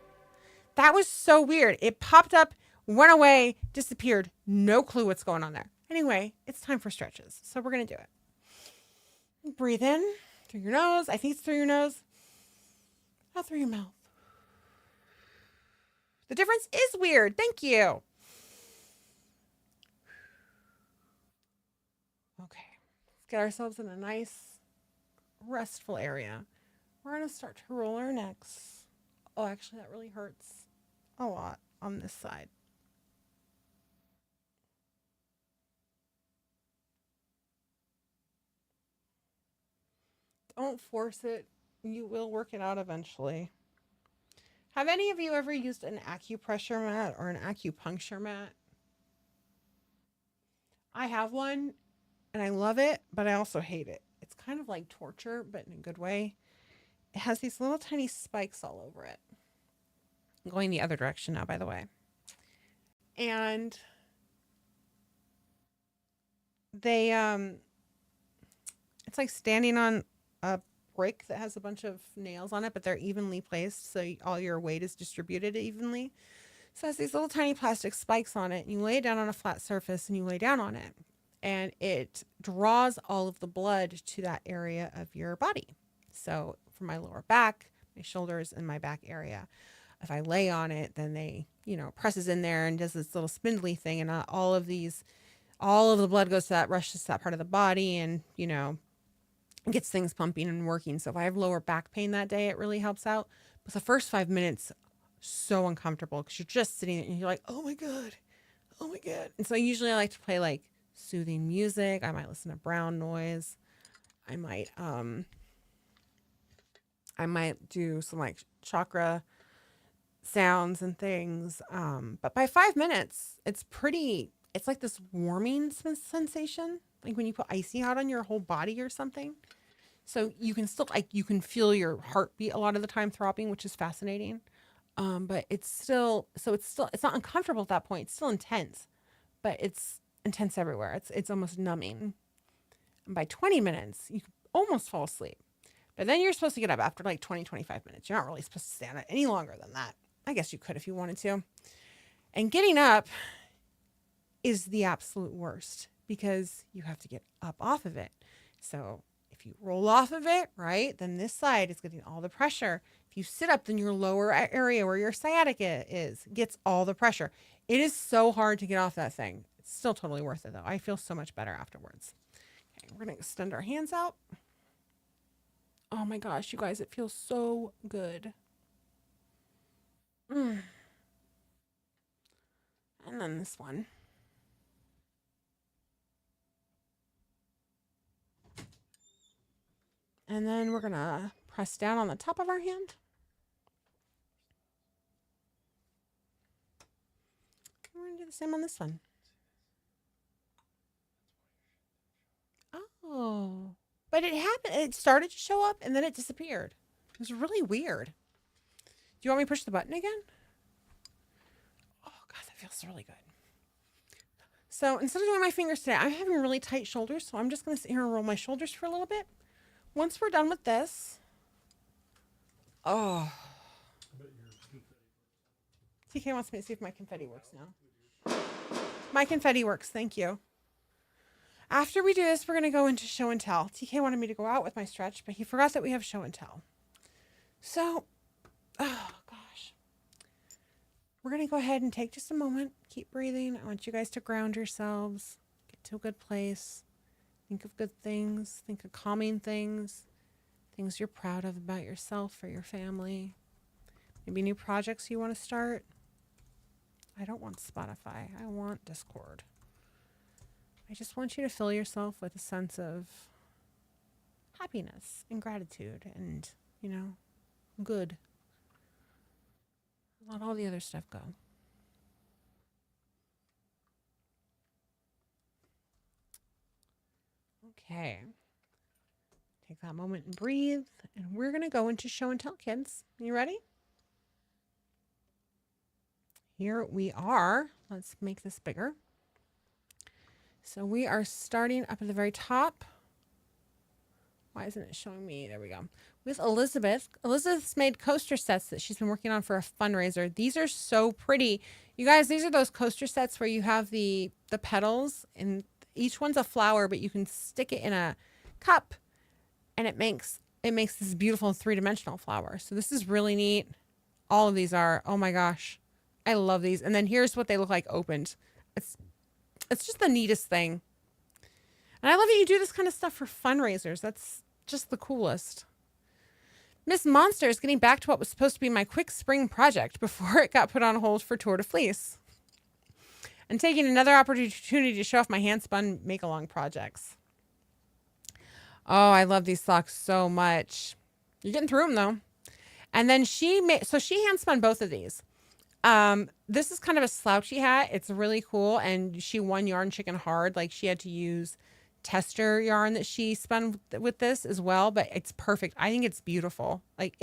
That was so weird. It popped up, went away, disappeared. No clue what's going on there. Anyway, it's time for stretches. So we're going to do it. Breathe in through your nose. I think it's through your nose. Out through your mouth. The difference is weird. Thank you. Okay. Let's get ourselves in a nice, restful area. We're going to start to roll our necks. Oh, actually, that really hurts a lot on this side. Don't force it. You will work it out eventually. Have any of you ever used an acupressure mat or an acupuncture mat? I have one and I love it, but I also hate it. It's kind of like torture, but in a good way. It has these little tiny spikes all over it. I'm going the other direction now, by the way. And they it's like standing on a brick that has a bunch of nails on it, but they're evenly placed, so all your weight is distributed evenly. So it has these little tiny plastic spikes on it, and you lay it down on a flat surface and you lay down on it. And it draws all of the blood to that area of your body. So for my lower back, my shoulders, and my back area, if I lay on it, then they, presses in there and does this little spindly thing, and all of the blood goes to that, rushes to that part of the body, and gets things pumping and working. So if I have lower back pain that day, it really helps out. But the first 5 minutes, so uncomfortable because you're just sitting there and you're like, oh my god, oh my god. And so usually I like to play like soothing music. I might listen to brown noise. I might do some like chakra sounds and things. But by 5 minutes, it's like this warming sensation, like when you put icy hot on your whole body or something. So you can still you can feel your heartbeat a lot of the time throbbing, which is fascinating. But it's not uncomfortable at that point. It's still intense, but it's intense everywhere. It's almost numbing. And by 20 minutes, you can almost fall asleep. But then you're supposed to get up after like 20, 25 minutes. You're not really supposed to stay on it any longer than that. I guess you could if you wanted to. And getting up is the absolute worst because you have to get up off of it. So if you roll off of it, right, then this side is getting all the pressure. If you sit up, then your lower area where your sciatica is gets all the pressure. It is so hard to get off that thing. It's still totally worth it, though. I feel so much better afterwards. Okay, we're going to extend our hands out. Oh my gosh, you guys, it feels so good. And then this one. And then we're going to press down on the top of our hand. We're going to do the same on this one. Oh. But it happened. It started to show up and then it disappeared. It was really weird. Do you want me to push the button again? Oh, God, that feels really good. So instead of doing my fingers today, I'm having really tight shoulders. So I'm just going to sit here and roll my shoulders for a little bit. Once we're done with this. Oh. TK wants me to see if my confetti works now. My confetti works. Thank you. After we do this, we're going to go into show and tell. TK wanted me to go out with my stretch, but he forgot that we have show and tell. So, oh gosh. We're going to go ahead and take just a moment. Keep breathing. I want you guys to ground yourselves. Get to a good place. Think of good things. Think of calming things. Things you're proud of about yourself or your family. Maybe new projects you want to start. I don't want Spotify. I want Discord. I just want you to fill yourself with a sense of happiness and gratitude and, good. Let all the other stuff go. Okay. Take that moment and breathe. And we're going to go into show and tell, kids. You ready? Here we are. Let's make this bigger. So we are starting up at the very top. Why isn't it showing me? There we go. With Elizabeth. Elizabeth's made coaster sets that she's been working on for a fundraiser. These are so pretty. You guys, these are those coaster sets where you have the petals and each one's a flower, but you can stick it in a cup and it makes this beautiful 3-dimensional flower. So this is really neat. All of these are, oh my gosh, I love these. And then here's what they look like opened. It's just the neatest thing. And I love that you do this kind of stuff for fundraisers. That's just the coolest. Miss Monster is getting back to what was supposed to be my quick spring project before it got put on hold for Tour de Fleece. And taking another opportunity to show off my hand-spun make-along projects. Oh, I love these socks so much. You're getting through them, though. And then she hand-spun both of these. This is kind of a slouchy hat. It's really cool. And she won Yarn Chicken hard. Like, she had to use tester yarn that she spun with this as well, but it's perfect. I think it's beautiful. Like,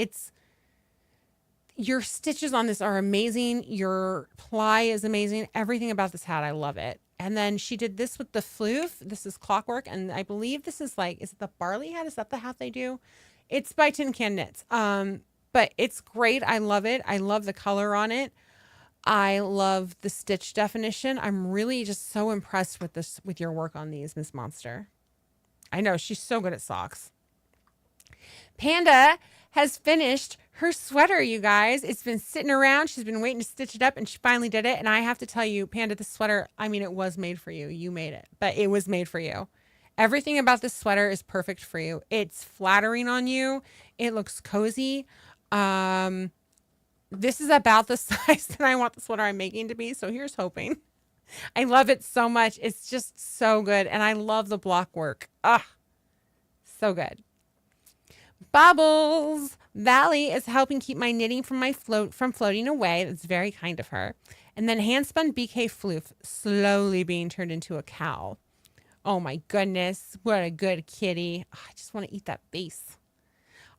your stitches on this are amazing. Your ply is amazing. Everything about this hat, I love it. And then she did this with the floof. This is Clockwork, and I believe this is is it the Barley hat? Is that the hat they do? It's by Tin Can Knits. But it's great. I love it. I love the color on it. I love the stitch definition. I'm really just so impressed with your work on these, Miss Monster. I know, she's so good at socks. Panda has finished her sweater, you guys. It's been sitting around. She's been waiting to stitch it up, and she finally did it. And I have to tell you, Panda, this sweater, I mean, it was made for you. You made it, but it was made for you. Everything about this sweater is perfect for you. It's flattering on you. It looks cozy. This is about the size that I want the sweater I'm making to be. So here's hoping. I love it so much. It's just so good. And I love the block work. Ah, so good. Bubbles. Valley is helping keep my knitting from floating away. That's very kind of her. And then handspun BK floof slowly being turned into a cow. Oh my goodness. What a good kitty. Oh, I just want to eat that base.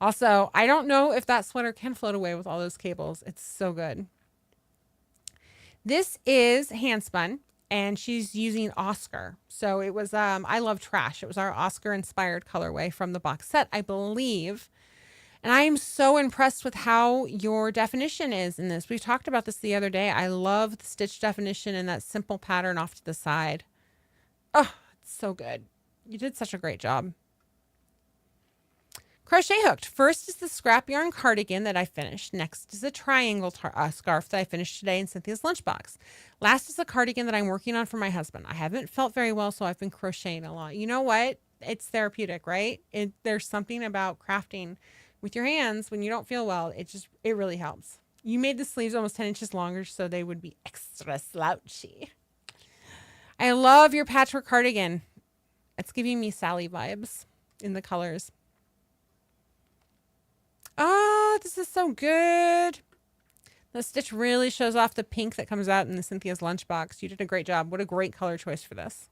Also, I don't know if that sweater can float away with all those cables. It's so good. This is handspun, and she's using Oscar. So it was, I Love Trash. It was our Oscar-inspired colorway from the box set, I believe. And I am so impressed with how your definition is in this. We talked about this the other day. I love the stitch definition and that simple pattern off to the side. Oh, it's so good. You did such a great job. Crochet hooked. First is the scrap yarn cardigan that I finished. Next is a triangle scarf that I finished today in Cynthia's lunchbox. Last is a cardigan that I'm working on for my husband. I haven't felt very well, so I've been crocheting a lot. You know what? It's therapeutic, right? There's something about crafting with your hands when you don't feel well. It really helps. You made the sleeves almost 10 inches longer so they would be extra slouchy. I love your patchwork cardigan. It's giving me Sally vibes in the colors. Oh, this is so good. The stitch really shows off the pink that comes out in the Cynthia's lunchbox. You did a great job. What a great color choice for this.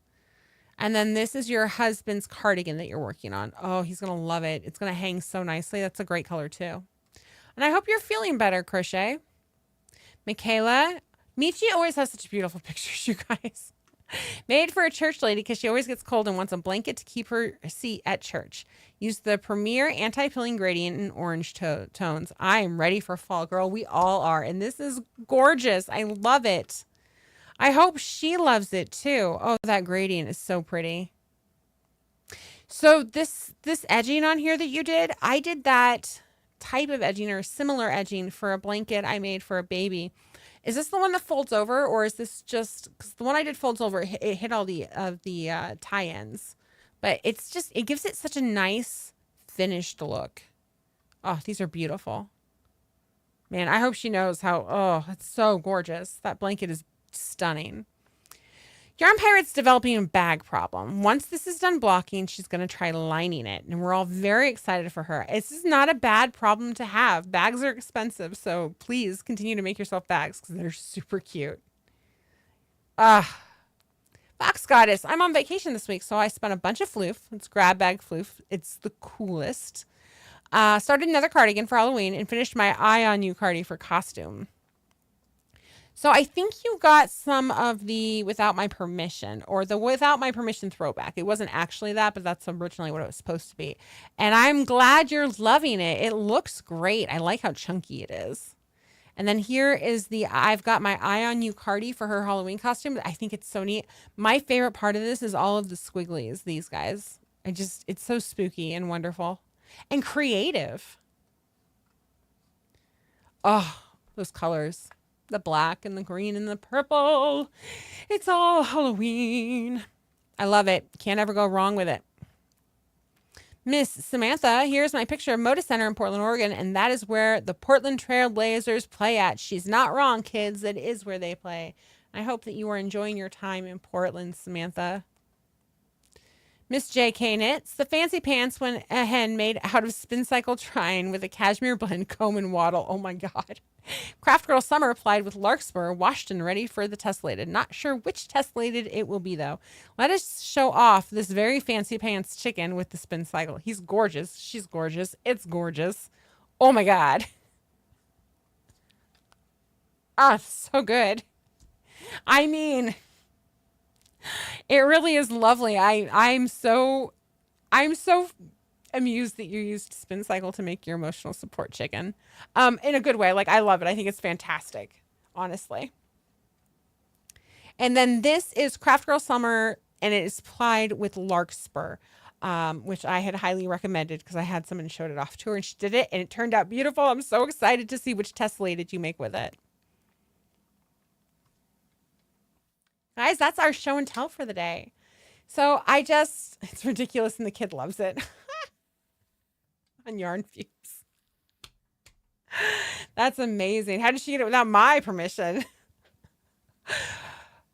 And then this is your husband's cardigan that you're working on. Oh, he's going to love it. It's going to hang so nicely. That's a great color too. And I hope you're feeling better, Crochet. Michaela. Michi always has such beautiful pictures, you guys. Made for a church lady because she always gets cold and wants a blanket to keep her seat at church. Use the Premier Anti-Pilling Gradient in orange tones. I am ready for fall, girl. We all are. And this is gorgeous. I love it. I hope she loves it too. Oh, that gradient is so pretty. So this edging on here that you did, I did that type of edging or similar edging for a blanket I made for a baby. Is this the one that folds over, or is this just, because the one I did folds over, it hit all the tie-ends, but it gives it such a nice finished look. Oh, these are beautiful. Man, I hope she knows how, oh, it's so gorgeous. That blanket is stunning. Yarn Pirate's developing a bag problem. Once this is done blocking, she's going to try lining it. And we're all very excited for her. This is not a bad problem to have. Bags are expensive, so please continue to make yourself bags because they're super cute. Fox Goddess. I'm on vacation this week, so I spun a bunch of floof. It's grab bag floof. It's the coolest. Started another cardigan for Halloween and finished my Eye on You cardi for costume. So I think you got some of the Without My Permission or the Without My Permission throwback. It wasn't actually that, but that's originally what it was supposed to be. And I'm glad you're loving it. It looks great. I like how chunky it is. And then here is I've got my Eye on You cardi for her Halloween costume. I think it's so neat. My favorite part of this is all of the squigglies, these guys. It's so spooky and wonderful and creative. Oh, those colors. The black and the green and the purple. It's all Halloween. I love it. Can't ever go wrong with it. Miss Samantha, here's my picture of Moda Center in Portland, Oregon, and that is where the Portland Trail Blazers play at. She's not wrong, kids. It is where they play. I hope that you are enjoying your time in Portland, Samantha. Miss J.K. Knits, the fancy pants when a hen made out of spin cycle twine with a cashmere blend, comb, and waddle. Oh my God. Craft Girl Summer applied with larkspur, washed and ready for the tessellated. Not sure which tessellated it will be though. Let us show off this very fancy pants chicken with the spin cycle. He's gorgeous. She's gorgeous. It's gorgeous. Oh my God. Ah, so good. I mean, it really is lovely. I'm so amused that you used spin cycle to make your emotional support chicken. In a good way. Like, I love it. I think it's fantastic, honestly. And then this is Craft Girl Summer, and it is plied with larkspur, which I had highly recommended because I had someone who showed it off to her and she did it and it turned out beautiful. I'm so excited to see which tessellated you make with it. Guys, that's our show and tell for the day. So it's ridiculous and the kid loves it. On Yarn Fuse. That's amazing. How did she get it without my permission?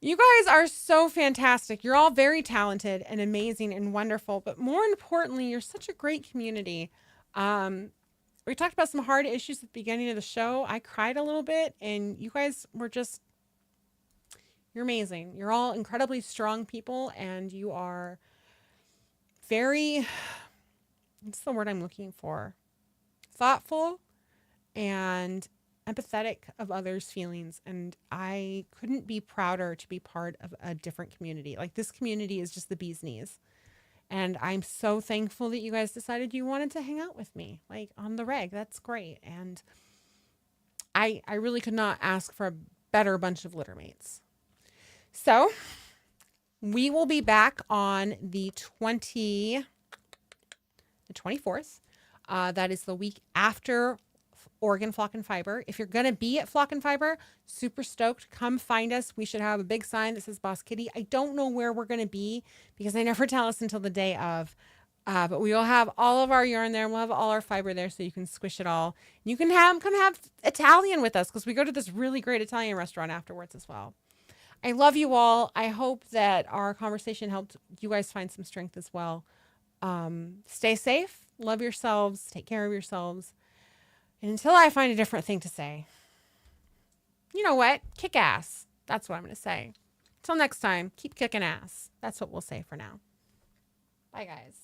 You guys are so fantastic. You're all very talented and amazing and wonderful. But more importantly, you're such a great community. We talked about some hard issues at the beginning of the show. I cried a little bit and you guys were you're amazing. You're all incredibly strong people and you are very, what's the word I'm looking for? Thoughtful and empathetic of others' feelings. And I couldn't be prouder to be part of a different community. Like, this community is just the bee's knees. And I'm so thankful that you guys decided you wanted to hang out with me, like on the reg. That's great. And I really could not ask for a better bunch of Littermates. So we will be back on the 24th. That is the week after Oregon Flock and Fiber. If you're going to be at Flock and Fiber, super stoked. Come find us. We should have a big sign that says Boss Kitty. I don't know where we're going to be because they never tell us until the day of. But we will have all of our yarn there and we'll have all our fiber there so you can squish it all. You can come have Italian with us because we go to this really great Italian restaurant afterwards as well. I love you all. I hope that our conversation helped you guys find some strength as well. Stay safe. Love yourselves. Take care of yourselves. And until I find a different thing to say, you know what? Kick ass. That's what I'm going to say. Until next time, keep kicking ass. That's what we'll say for now. Bye, guys.